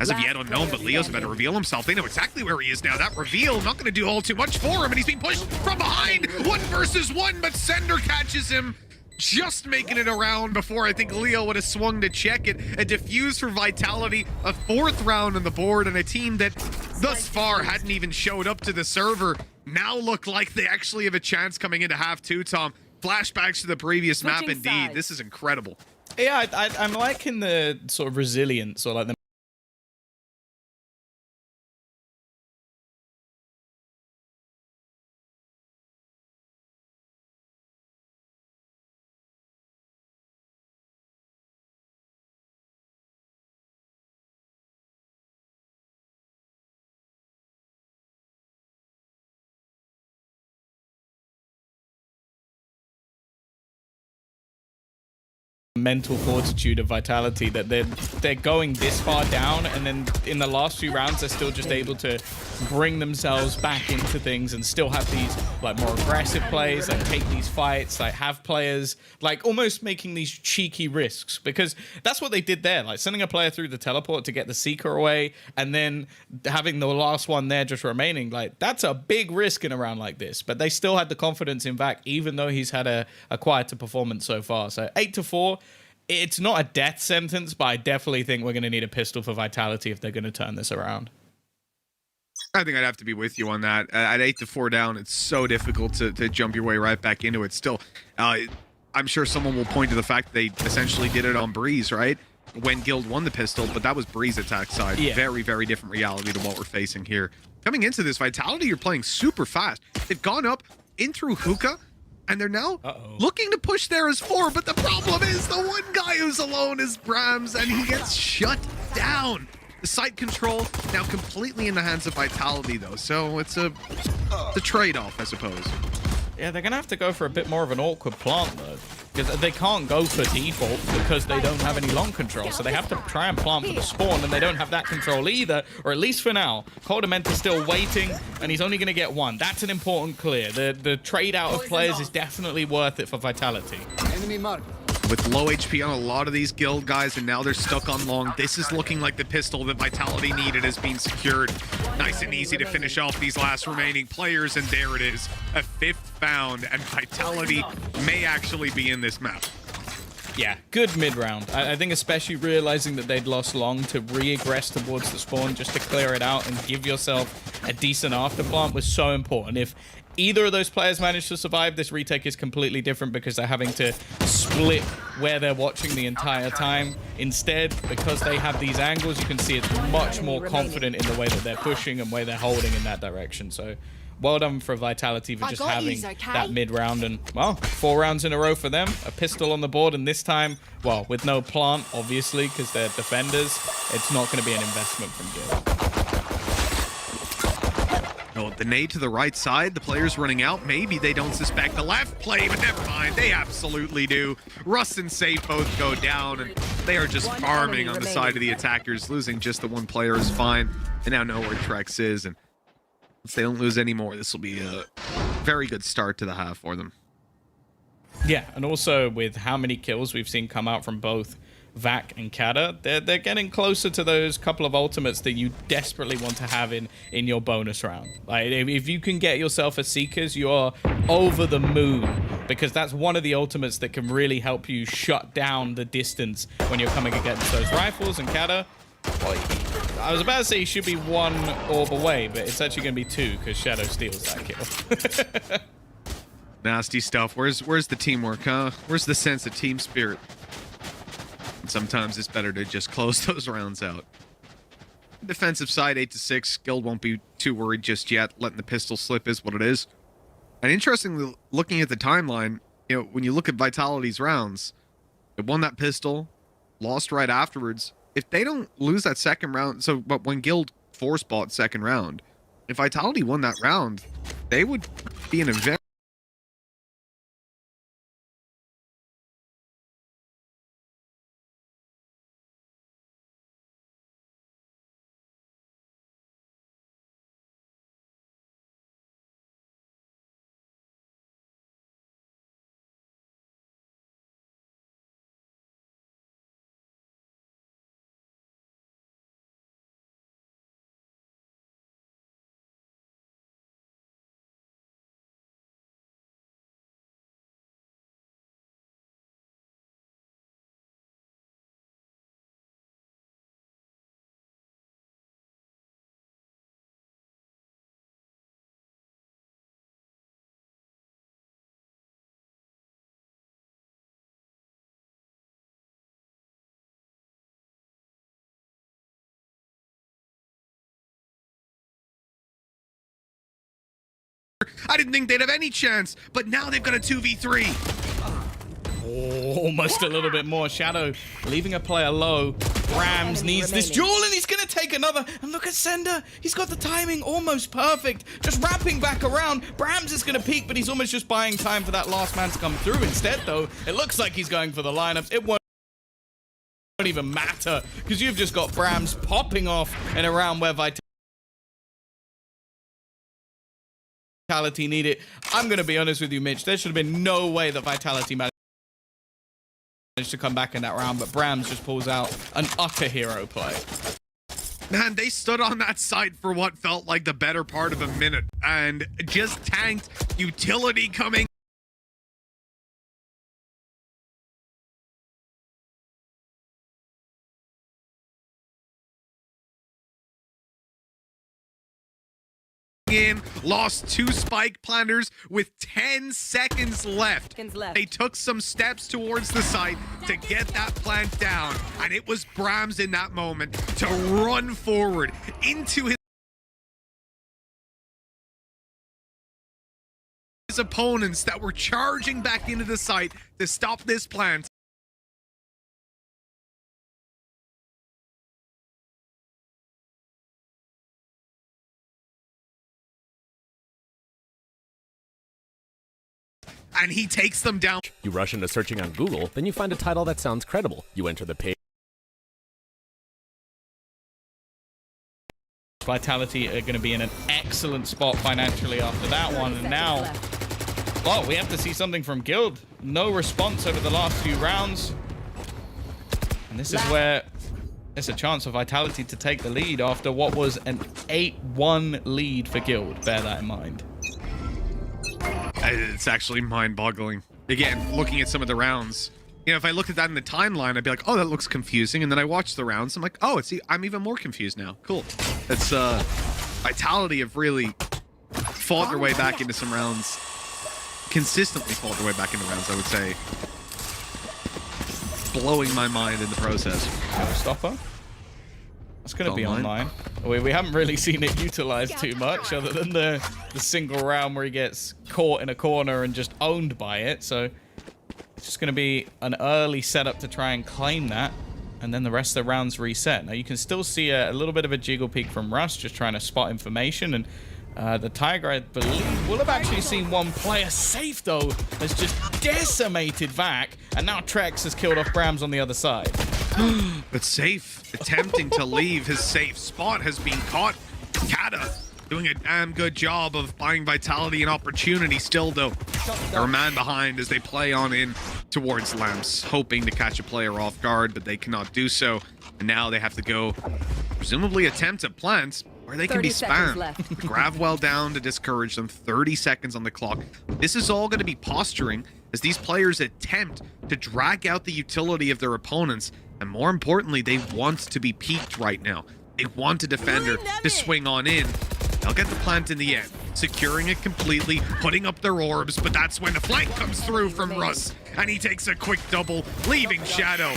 as of yet unknown, but Leo's about to reveal himself. They know exactly where he is now. That reveal not going to do all too much for him, and he's being pushed from behind. 1 versus 1, but Sender catches him, just making it around before I think Leo would have swung to check it. A defuse for Vitality, a 4th round on the board, and a team that thus far hadn't even showed up to the server now look like they actually have a chance coming into half 2, Tom. Flashbacks to the previous map, indeed. This is incredible. Yeah, I'm liking the sort of resilience, or like the mental fortitude of Vitality that they're going this far down, and then in the last few rounds they're still just able to bring themselves back into things and still have these like more aggressive plays, like take these fights, like have players like almost making these cheeky risks, because that's what they did there, like sending a player through the teleport to get the Seeker away and then having the last one there just remaining. Like that's a big risk in a round like this, but they still had the confidence in Vac, even though he's had a quieter performance so far. So 8-4, it's not a death sentence, but I definitely think we're going to need a pistol for Vitality if they're going to turn this around. I think I'd have to be with you on that. At 8-4 down, it's so difficult to jump your way right back into it. Still, I'm sure someone will point to the fact that they essentially did it on Breeze, right? When Guild won the pistol, but that was Breeze attack side. Yeah. Very, very different reality to what we're facing here. Coming into this, Vitality, you're playing super fast. They've gone up in through Hookah, and they're now looking to push there as 4, but the problem is the one guy who's alone is Brams, and he gets shut down. The site control now completely in the hands of Vitality, though, so it's a trade-off, I suppose. Yeah, they're going to have to go for a bit more of an awkward plant, though, because they can't go for default because they don't have any long control, so they have to try and plant for the spawn, and they don't have that control either, or at least for now. Coldament is still waiting, and he's only going to get one. That's an important clear. The trade out of players is definitely worth it for Vitality. Enemy mark. With low HP on a lot of these guild guys, and now they're stuck on long. This is looking like the pistol that Vitality needed has been secured. Nice and easy to finish off these last remaining players, and there it is. A 5th found, and Vitality may actually be in this map. Yeah, good mid-round. I think especially realizing that they'd lost long to re-aggress towards the spawn just to clear it out and give yourself a decent afterplant was so important. If either of those players manage to survive, this retake is completely different because they're having to split where they're watching the entire time. Instead, because they have these angles, you can see it's much more confident in the way that they're pushing and way they're holding in that direction. So well done for Vitality for just having that mid-round, and, well, 4 rounds in a row for them. A pistol on the board, and this time, well, with no plant, obviously, because they're defenders, it's not going to be an investment from Guild. Oh, the nade to the right side, the player's running out. Maybe they don't suspect the left play, but never mind. They absolutely do. Russ and Safe both go down, and they are just farming on the side of the attackers. Losing just the one player is fine. They now know where Trex is, and if they don't lose any more, this will be a very good start to the half for them. Yeah, and also with how many kills we've seen come out from both Vac and Kata, they're getting closer to those couple of ultimates that you desperately want to have in your bonus round. Like, if you can get yourself a Seekers, you're over the moon, because that's one of the ultimates that can really help you shut down the distance when you're coming against those rifles. And Kata, well, I was about to say he should be 1 orb away, but it's actually going to be 2 because Shadow steals that kill. Nasty stuff. Where's the teamwork, huh? Where's the sense of team spirit? And sometimes it's better to just close those rounds out. Defensive side, 8-6. Guild won't be too worried just yet. Letting the pistol slip is what it is. And interestingly, looking at the timeline, you know, when you look at Vitality's rounds, they won that pistol, lost right afterwards. If they don't lose that second round, but when Guild force bought second round, if Vitality won that round, they would be in a very I didn't think they'd have any chance, but now they've got a 2v3. Oh, almost a little bit more. Shadow leaving a player low. Brams needs this duel, and he's going to take another. And look at Sender. He's got the timing almost perfect. Just wrapping back around. Brams is going to peek, but he's almost just buying time for that last man to come through. Instead, though, it looks like he's going for the lineups. It won't. even matter because you've just got Brams popping off in a round where Vitality need it. I'm going to be honest with you, Mitch. There should have been no way that Vitality managed to come back in that round, but Brams just pulls out an utter hero play. Man, they stood on that site for what felt like the better part of a minute and just tanked utility coming. In, lost 2 spike planters with 10 seconds left. They took some steps towards the site to get that plant down, and it was Brams in that moment to run forward into his opponents that were charging back into the site to stop this plant. And he takes them down. You rush into searching on Google, then you find a title that sounds credible. You enter the page. Vitality are going to be in an excellent spot financially after that one. And now, well, we have to see something from Guild. No response over the last few rounds. And this is where there's a chance for Vitality to take the lead after what was an 8-1 lead for Guild. Bear that in mind. It's actually mind-boggling. Again, looking at some of the rounds, you know, if I looked at that in the timeline, I'd be like, oh, that looks confusing. And then I watch the rounds, I'm like, oh, I'm even more confused now. Cool. It's Vitality have really fought their way back into some rounds. Consistently fought their way back into rounds, I would say. Blowing my mind in the process. Stopper? It's going to be online. We haven't really seen it utilized too much other than the single round where he gets caught in a corner and just owned by it. So it's just going to be an early setup to try and claim that. And then the rest of the rounds reset. Now you can still see a little bit of a jiggle peek from Russ just trying to spot information. And the Tiger, I believe, will have actually seen one player. Safe, though, has just decimated Vac. And now Trex has killed off Brams on the other side. But Safe attempting to leave his safe spot has been caught. Kata doing a damn good job of buying Vitality an opportunity still, though. They're a man behind as they play on in towards Lamps, hoping to catch a player off guard, but they cannot do so. And now they have to go, presumably attempt at plants where they can be spammed. Gravwell down to discourage them. 30 seconds on the clock. This is all going to be posturing as these players attempt to drag out the utility of their opponents. And more importantly, they want to be peaked right now. They want a defender to swing on in. They'll get the plant in the end, securing it completely, putting up their orbs, but that's when the flank comes through from Russ, and he takes a quick double, leaving Shadow.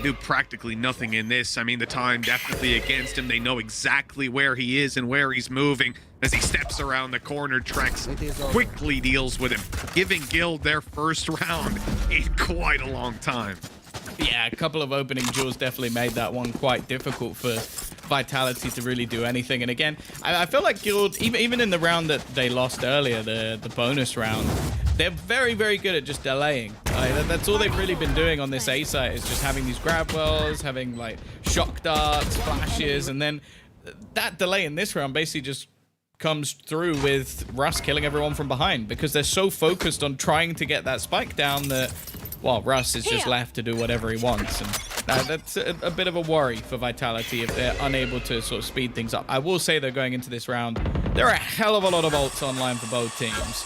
Do practically nothing in this. I mean, the time definitely against him. They know exactly where he is and where he's moving. As he steps around the corner, Trex quickly deals with him, giving Guild their first round in quite a long time. Yeah, a couple of opening duels definitely made that one quite difficult for Vitality to really do anything. And again, I feel like Guild, even in the round that they lost earlier, the bonus round, they're very, very good at just delaying. That's all they've really been doing on this A site, is just having these grab wells, having like shock darts, flashes, and then that delay in this round basically just comes through with Russ killing everyone from behind because they're so focused on trying to get that spike down that, well, Russ is just left to do whatever he wants. And that's a bit of a worry for Vitality if they're unable to sort of speed things up. I will say they're going into this round, there are a hell of a lot of ults online for both teams.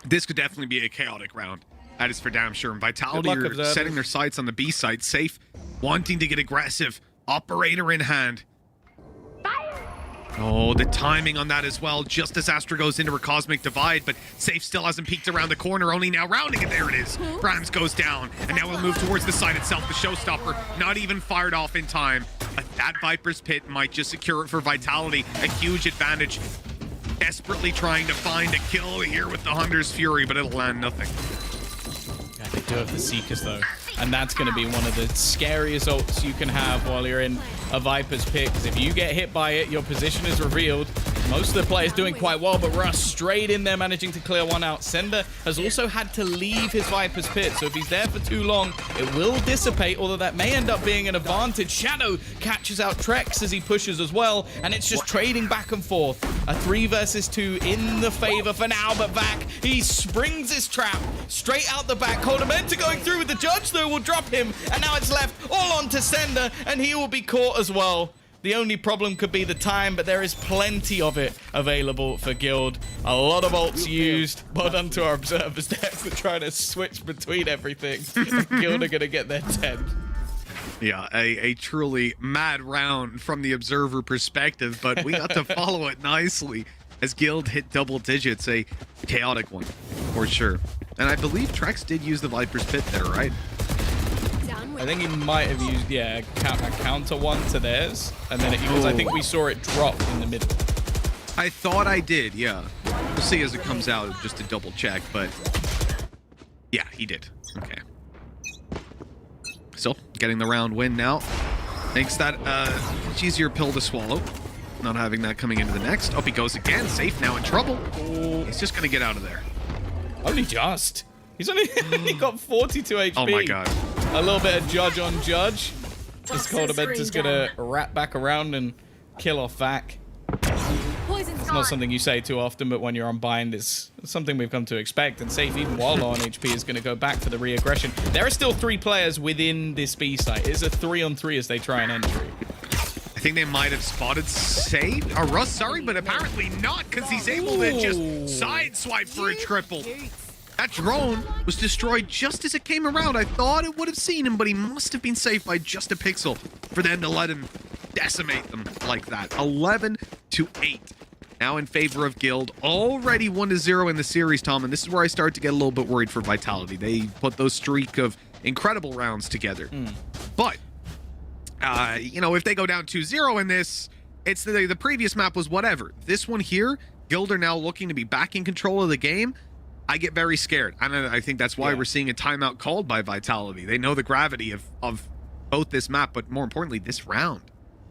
This could definitely be a chaotic round. That is for damn sure. And Vitality are setting their sights on the B side. Safe, wanting to get aggressive. Operator in hand. Oh, the timing on that as well, just as Astra goes into her Cosmic Divide, but Safe still hasn't peeked around the corner, only now rounding it. There it is. Brams goes down, and now we'll move towards the side itself. The Showstopper not even fired off in time. But that Viper's Pit might just secure it for Vitality. A huge advantage. Desperately trying to find a kill here with the Hunter's Fury, but it'll land nothing. Yeah, they do have the Seekers, though. And that's going to be one of the scariest ults you can have while you're in a Viper's Pit. Because if you get hit by it, your position is revealed. Most of the players doing quite well, but Russ straight in there managing to clear one out. Sender has also had to leave his Viper's pit, so if he's there for too long, it will dissipate, although that may end up being an advantage. Shadow catches out Trex as he pushes as well, and it's just trading back and forth. A 3 versus 2 in the favor for now, but Vac, he springs his trap straight out the back. Coldamenta going through with the judge, though, will drop him, and now it's left all on to Sender, and he will be caught as well. The only problem could be the time, but there is plenty of it available for Guild. A lot of ults used. Well done to our observers there for trying to switch between everything. Guild are going to get their 10. Yeah, a truly mad round from the observer perspective, but we got to follow it nicely as Guild hit double digits. A chaotic one, for sure. And I believe Trex did use the Viper's Pit there, right? I think he might have used, yeah, a counter one to theirs, and then because I think we saw it drop in the middle. I thought I did, yeah. We'll see as it comes out just to double check, but yeah, he did. Okay. Still getting the round win now. Makes that much easier pill to swallow. Not having that coming into the next. Up he goes again. Safe now in trouble. He's just gonna get out of there. Only just. He's only he got 42 HP. Oh my god. A little bit of judge on judge. This Coldamenta's gonna wrap back around and kill off Vac. It's not something you say too often, but when you're on bind, it's something we've come to expect. And Safe, even while low on HP, is going to go back for the re-aggression. There are still 3 players within this B site. It's a 3-on-3 as they try an entry. I think they might have spotted Safe, or Russ, sorry, but apparently not, because he's able to just sideswipe for a triple. That drone was destroyed just as it came around. I thought it would have seen him, but he must have been safe by just a pixel for them to let him decimate them like that. 11-8. Now in favor of Guild. Already 1-0 in the series, Tom, and this is where I start to get a little bit worried for Vitality. They put those streak of incredible rounds together. But, you know, if they go down 2-0 in this, it's the previous map was whatever. This one here, Guild are now looking to be back in control of the game. I get very scared. And I think that's why we're seeing a timeout called by Vitality. They know the gravity of both this map, but more importantly, this round.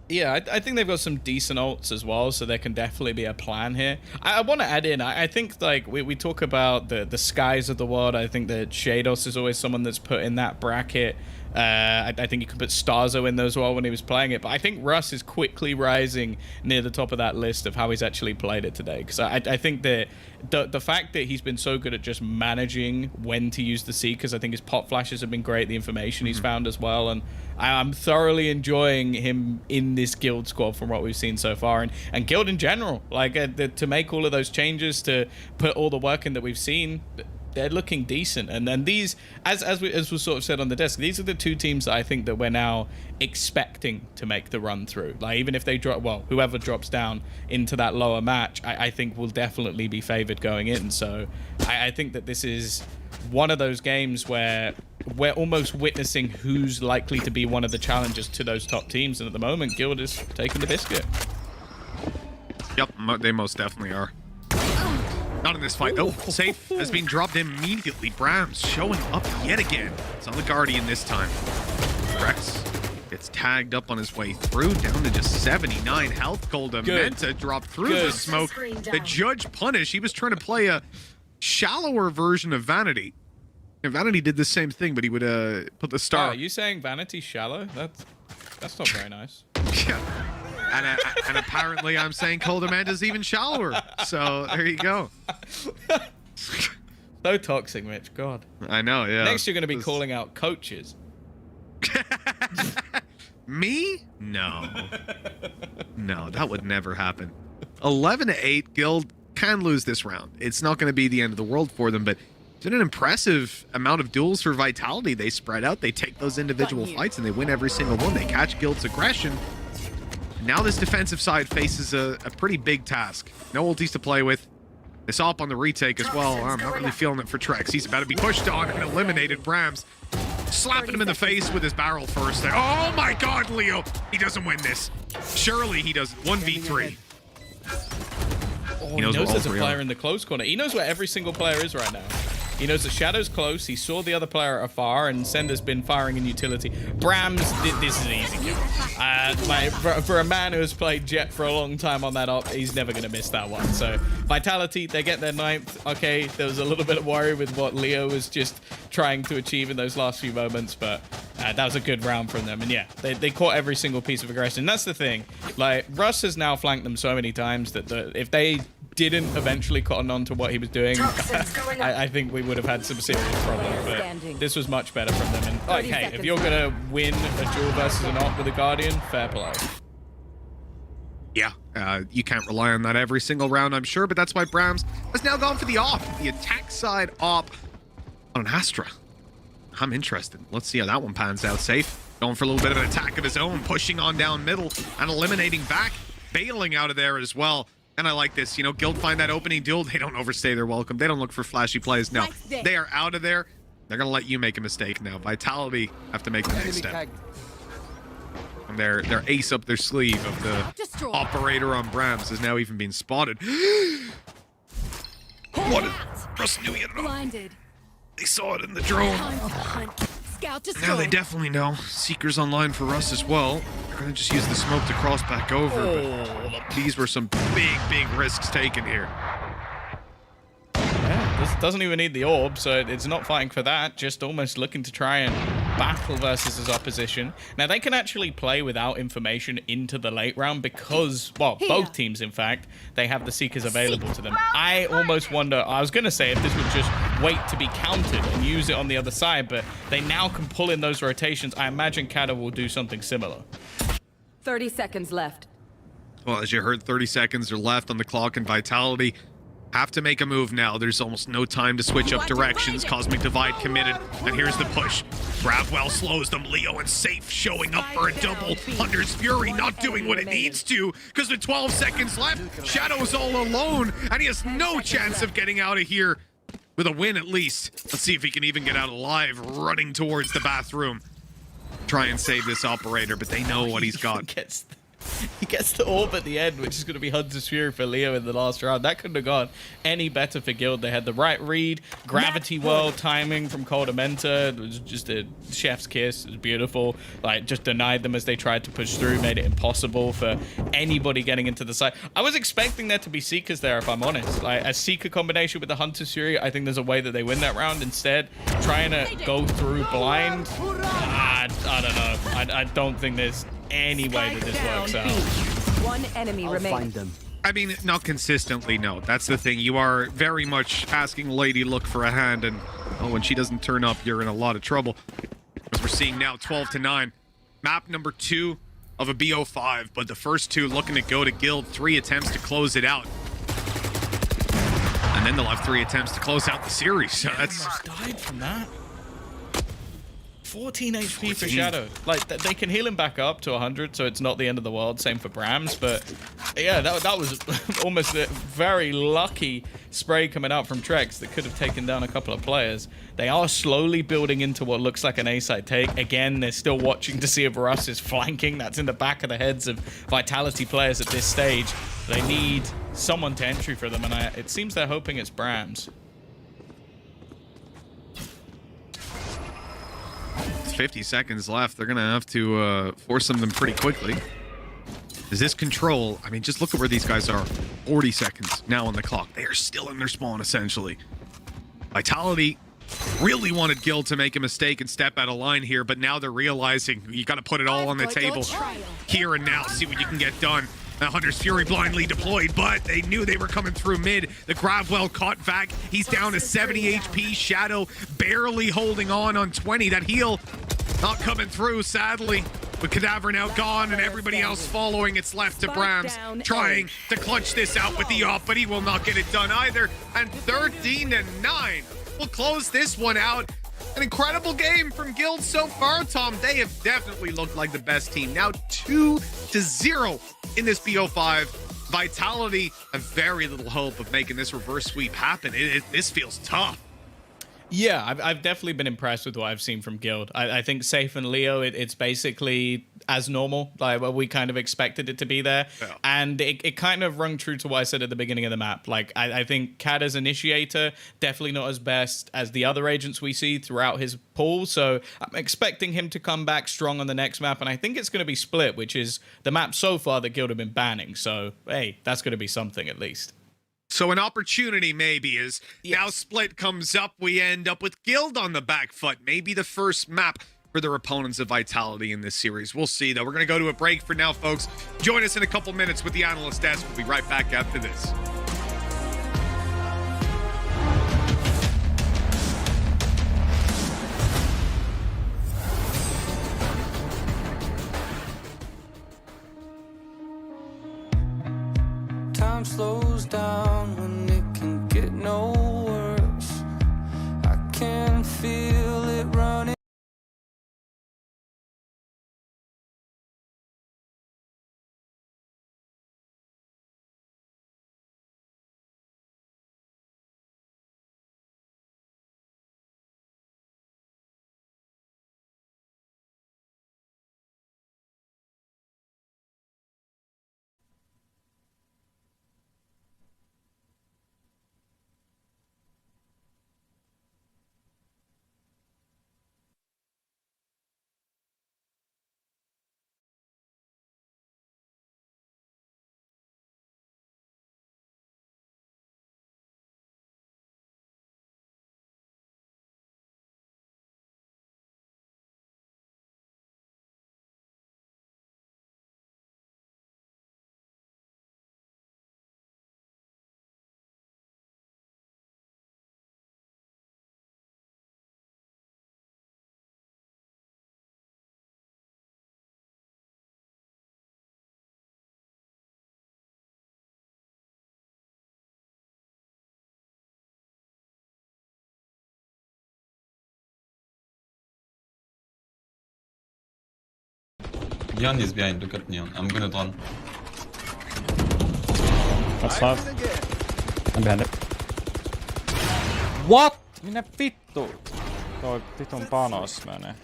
Yeah, I think they've got some decent ults as well, so there can definitely be a plan here. I want to add in, I think, like, we talk about the skies of the world. I think that Shados is always someone that's put in that bracket. I think you could put Starzo in there as well when he was playing it, but I think Russ is quickly rising near the top of that list of how he's actually played it today, because I think that the fact that he's been so good at just managing when to use the Seekers, I think his pop flashes have been great, the information he's found as well, and I'm thoroughly enjoying him in this Guild squad from what we've seen so far, and Guild in general, like to make all of those changes, to put all the work in that we've seen. They're looking decent, and then these, as was sort of said on the desk, these are the 2 teams that I think that we're now expecting to make the run through. Like, even if they drop, well, whoever drops down into that lower match, I think will definitely be favored going in. So I think that this is one of those games where we're almost witnessing who's likely to be one of the challengers to those top teams, and at the moment, Guild is taking the biscuit. Yep, they most definitely are. Not in this fight. Oh, Safe has been dropped immediately. Brams showing up yet again. It's on the Guardian this time. Rex gets tagged up on his way through, down to just 79 health. Coldamenta dropped through the smoke. The judge punished. He was trying to play a shallower version of Vanity. And Vanity did the same thing, but he would put the star. Are you saying Vanity shallow? That's not very nice. Yeah. And apparently I'm saying Coldamenta's even shallower. So there you go. So toxic, Mitch. God. I know, yeah. Next you're going to be calling out coaches. Me? No. No, that would never happen. 11-8, Guild can lose this round. It's not going to be the end of the world for them, but it's been an impressive amount of duels for Vitality. They spread out, they take those individual fights, and they win every single one. They catch Guild's aggression. Now this defensive side faces a pretty big task. No ultis to play with. This op on the retake as well. I'm not really feeling it for Trex. He's about to be pushed on and eliminated. Brams slapping him in the face with his barrel first there. Oh my god, Leo! He doesn't win this. Surely he does. 1v3. Oh, he knows there's a player in the close corner. He knows where every single player is right now. He knows the Shadow's close. He saw the other player afar, and Sender's been firing in utility. Brams, this is an easy kill. For a man who has played Jet for a long time on that op, he's never going to miss that one. So Vitality, they get their 9th. Okay, there was a little bit of worry with what Leo was just trying to achieve in those last few moments, but that was a good round from them. And yeah, they caught every single piece of aggression. That's the thing. Like, Russ has now flanked them so many times that if they didn't eventually cotton on to what he was doing, I think we would have had some serious problems. But this was much better from them. And like, hey, if you're gonna win a duel versus an op with a Guardian, fair play. Yeah, you can't rely on that every single round, I'm sure, but that's why Brams has now gone for the op, the attack side op on an Astra. I'm interested. Let's see how that one pans out. Safe, going for a little bit of an attack of his own, pushing on down middle and eliminating back, bailing out of there as well. And I like this, you know, Guild find that opening duel. They don't overstay their welcome. They don't look for flashy plays. No, they are out of there. They're going to let you make a mistake now. Vitality have to make the next step. And their ace up their sleeve of the operator on Brams has now even been spotted. What? Russ knew he had it on. They saw it in the drone. Now they definitely know. Seeker's online for Russ as well. They're going to just use the smoke to cross back over. But these were some big risks taken here. Yeah, this doesn't even need the orb, so it's not fighting for that. Just almost looking to try and battle versus his opposition. Now, they can actually play without information into the late round because, well, both teams, in fact, they have the Seekers available to them. I almost wonder, I was going to say if this would just wait to be counted and use it on the other side, but they now can pull in those rotations. I imagine Kata will do something similar. 30 seconds left. Well, as you heard, 30 seconds are left on the clock, and Vitality have to make a move now. There's almost no time to switch up directions. Cosmic Divide committed, and here's the push. Gravwell slows them. Leo and Safe showing up for a double. Hunter's Fury not doing what it needs to, because with 12 seconds left, Shadow's all alone, and he has no chance of getting out of here with a win at least. Let's see if he can even get out alive, running towards the bathroom. Try and save this operator, but they know what he's got. He gets the orb at the end, which is going to be Hunter's Fury for Leo in the last round. That couldn't have gone any better for Guild. They had the right read, gravity well, timing from Coldamenta. It was just a chef's kiss. It was beautiful. Like, just denied them as they tried to push through, made it impossible for anybody getting into the side. I was expecting there to be Seekers there, if I'm honest. Like, a Seeker combination with the Hunter's Fury, I think there's a way that they win that round. Instead, trying to go through blind, I don't know. I don't think there's any way that this works out. One enemy remains. I mean, not consistently, no. That's the thing. You are very much asking Lady look for a hand, and when she doesn't turn up, you're in a lot of trouble. As we're seeing now, 12-9. Map number 2 of a BO5, but the first 2 looking to go to Guild. 3 attempts to close it out. And then they'll have 3 attempts to close out the series. So that's died from that. 14 HP for Shadow. Like, they can heal him back up to 100, so it's not the end of the world. Same for Brams, but yeah, that was almost a very lucky spray coming out from Trex that could have taken down a couple of players. They are slowly building into what looks like an A-side take. Again, they're still watching to see if Russ is flanking. That's in the back of the heads of Vitality players at this stage. They need someone to entry for them, and it seems they're hoping it's Brams. 50 seconds left. They're going to have to force them pretty quickly. Is this control? I mean, just look at where these guys are. 40 seconds now on the clock. They are still in their spawn, essentially. Vitality really wanted Guild to make a mistake and step out of line here, but now they're realizing you got to put it all on the table here and now. See what you can get done. Now Hunter's Fury blindly deployed, but they knew they were coming through mid. The Gravwell caught back. He's down to 70 HP. Shadow barely holding on 20. That heal not coming through, sadly. With Cadaver now gone and everybody else following, it's left to Brams trying to clutch this out with the off, but he will not get it done either. And 13-9 will close this one out. An incredible game from Guild so far, Tom. They have definitely looked like the best team. Now 2-0 in this BO5. Vitality have very little hope of making this reverse sweep happen. This feels tough. Yeah, I've definitely been impressed with what I've seen from Guild. I think Safe and Leo, it's basically as normal, like what we kind of expected it to be there. Yeah. And it kind of rung true to what I said at the beginning of the map. Like, I think Cad as initiator, definitely not as best as the other agents we see throughout his pool. So I'm expecting him to come back strong on the next map. And I think it's going to be Split, which is the map so far that Guild have been banning. So, hey, that's going to be something at least. So an opportunity maybe is now Split comes up. We end up with Guild on the back foot. Maybe the first map for their opponents of Vitality in this series. We'll see, though. We're going to go to a break for now, folks. Join us in a couple minutes with the Analyst Desk. We'll be right back after this. Time slows down when it can get no worse. I can feel it running. Neon is behind, look at Neon. I'm gonna run. That's not. I'm behind it. What? Minne vittu. Toi vitun panos menee.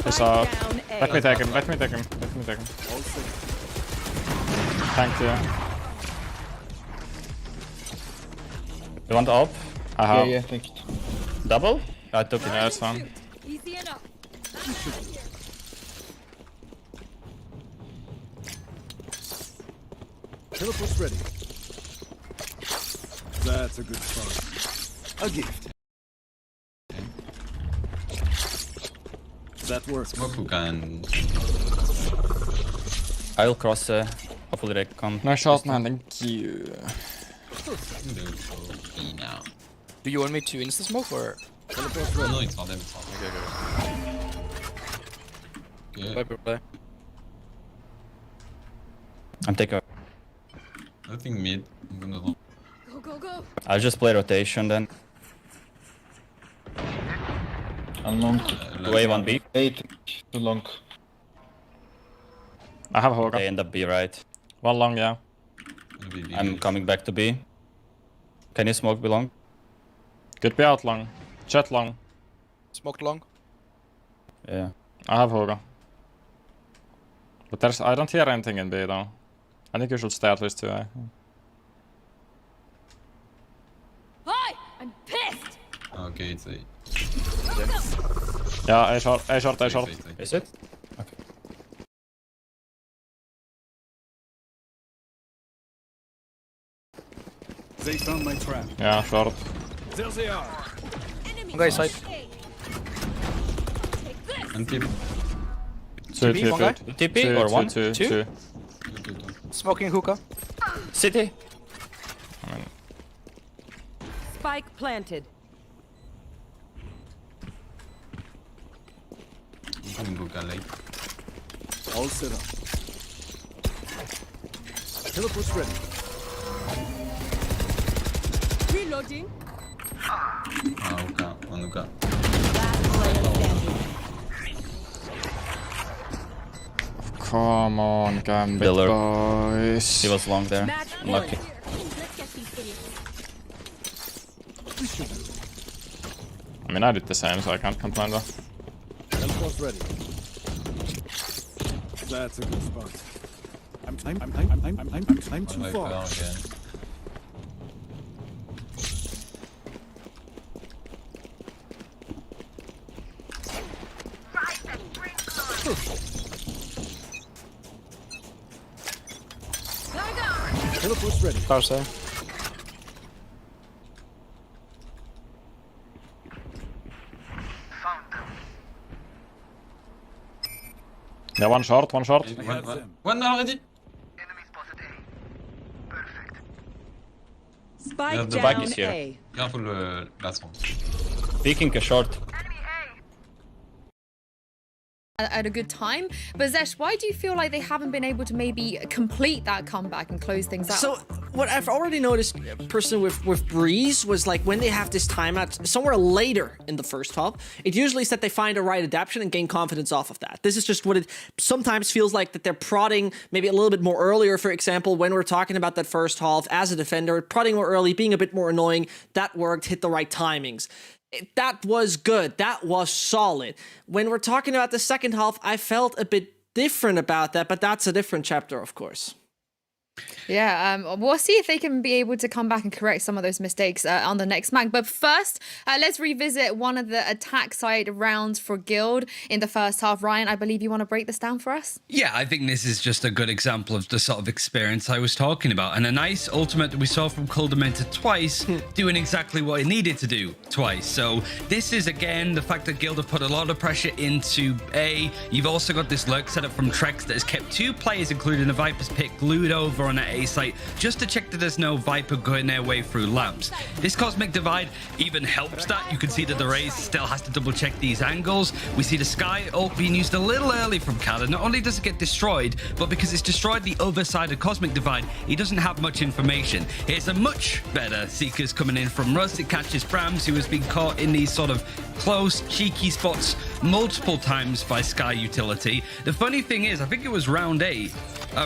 He's up. Let me take him, let me take him, let me take him. Thank you. You want up? I have. Yeah, thank you. Double? I took it. Yeah, that's fine. Easy enough. Teleport's ready. That's a good start. A gift. That works. Smoke and... I'll cross, hopefully they come. No shot, man, thank you. now. Do you want me to insta-smoke or? No, it's not them, it's not. Okay, good. Bye. I'm taking. I think mid. I'm gonna run. Go. I'll just play rotation then. I'm long. Way 1B. 8 too long. I have Hoga. They end up B, right? One long, yeah. I'm coming back to B. Can you smoke B long? Could be out long. Jet long. Smoked long? Yeah. I have Hoga. But there's, I don't hear anything in B though. I think you should stay at least 2A. Hi! I'm pissed! Okay, it's A. Yeah, A short. Is it? Okay. They found my trap. Yeah, short. There they are. One guy side. And tip. Two. TP or one? Two. Smoking hookah. City. Spike planted. I'm coming hookah late. All set up. Teleport's ready. Reloading. Hookah, one hookah. Come on, Gambit Diller. boys. He was long there. Lucky. Let's get these idiots. I mean, I did the same, so I can't complain though. Teleport's ready. That's a good spot. I'm too far. Teleport's ready. Tarsa. Yeah, one short. One already. Spike the bag down is here. A. Careful, last one. Peeking a short. At a good time. But Zesh, why do you feel like they haven't been able to maybe complete that comeback and close things out? So what I've already noticed, personally with Breeze, was like when they have this timeout somewhere later in the first half, it usually is that they find a right adaptation and gain confidence off of that. This is just what it sometimes feels like, that they're prodding maybe a little bit more earlier. For example, when we're talking about that first half as a defender, prodding more early, being a bit more annoying, that worked, hit the right timings. That was good. That was solid. When we're talking about the second half, I felt a bit different about that, but that's a different chapter, of course. Yeah, we'll see if they can be able to come back and correct some of those mistakes on the next match. But first, let's revisit one of the attack side rounds for Guild in the first half. Ryan, I believe you want to break this down for us? Yeah, I think this is just a good example of the sort of experience I was talking about. And a nice ultimate that we saw from Coldamenta twice, doing exactly what it needed to do twice. So this is, again, the fact that Guild have put a lot of pressure into A. You've also got this lurk setup from Trex that has kept two players, including the Viper's pick, glued over on that A site just to check that there's no Viper going their way through lamps. This Cosmic Divide even helps that. You can see that the Raze still has to double check these angles. We see the Sky ult being used a little early from Kada. Not only does it get destroyed, but because it's destroyed the other side of Cosmic Divide, he doesn't have much information. Here's a much better Seekers coming in from Russ. It catches Brams, who has been caught in these sort of close, cheeky spots multiple times by Sky utility. The funny thing is, I think it was round 8,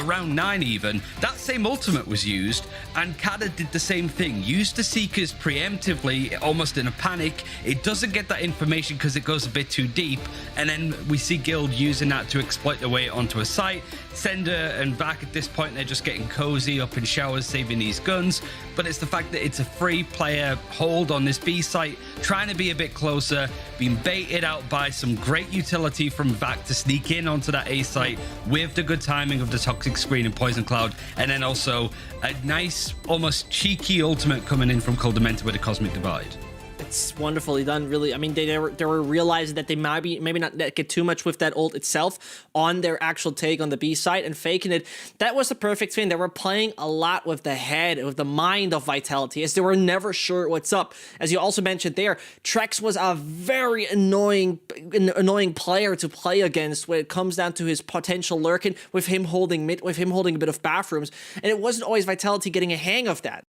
round 9 even, that same ultimate was used, and Kada did the same thing. Used the Seekers preemptively, almost in a panic. It doesn't get that information because it goes a bit too deep, and then we see Guild using that to exploit their way onto a site. Sender and back at this point, they're just getting cozy up in showers, saving these guns. But it's the fact that it's a free player hold on this B site, trying to be a bit closer, being baited out by some great utility from Vac to sneak in onto that A site with the good timing of the Toxic Screen and Poison Cloud, and then also a nice, almost cheeky ultimate coming in from Coldamenta with a Cosmic Divide. It's wonderfully done, really. I mean, they were realizing that they maybe not get too much with that ult itself on their actual take on the B side and faking it. That was the perfect thing. They were playing a lot with the head, with the mind of Vitality, as they were never sure what's up. As you also mentioned there, Trex was a very annoying player to play against when it comes down to his potential lurking, with him holding mid, with him holding a bit of bathrooms, and it wasn't always Vitality getting a hang of that.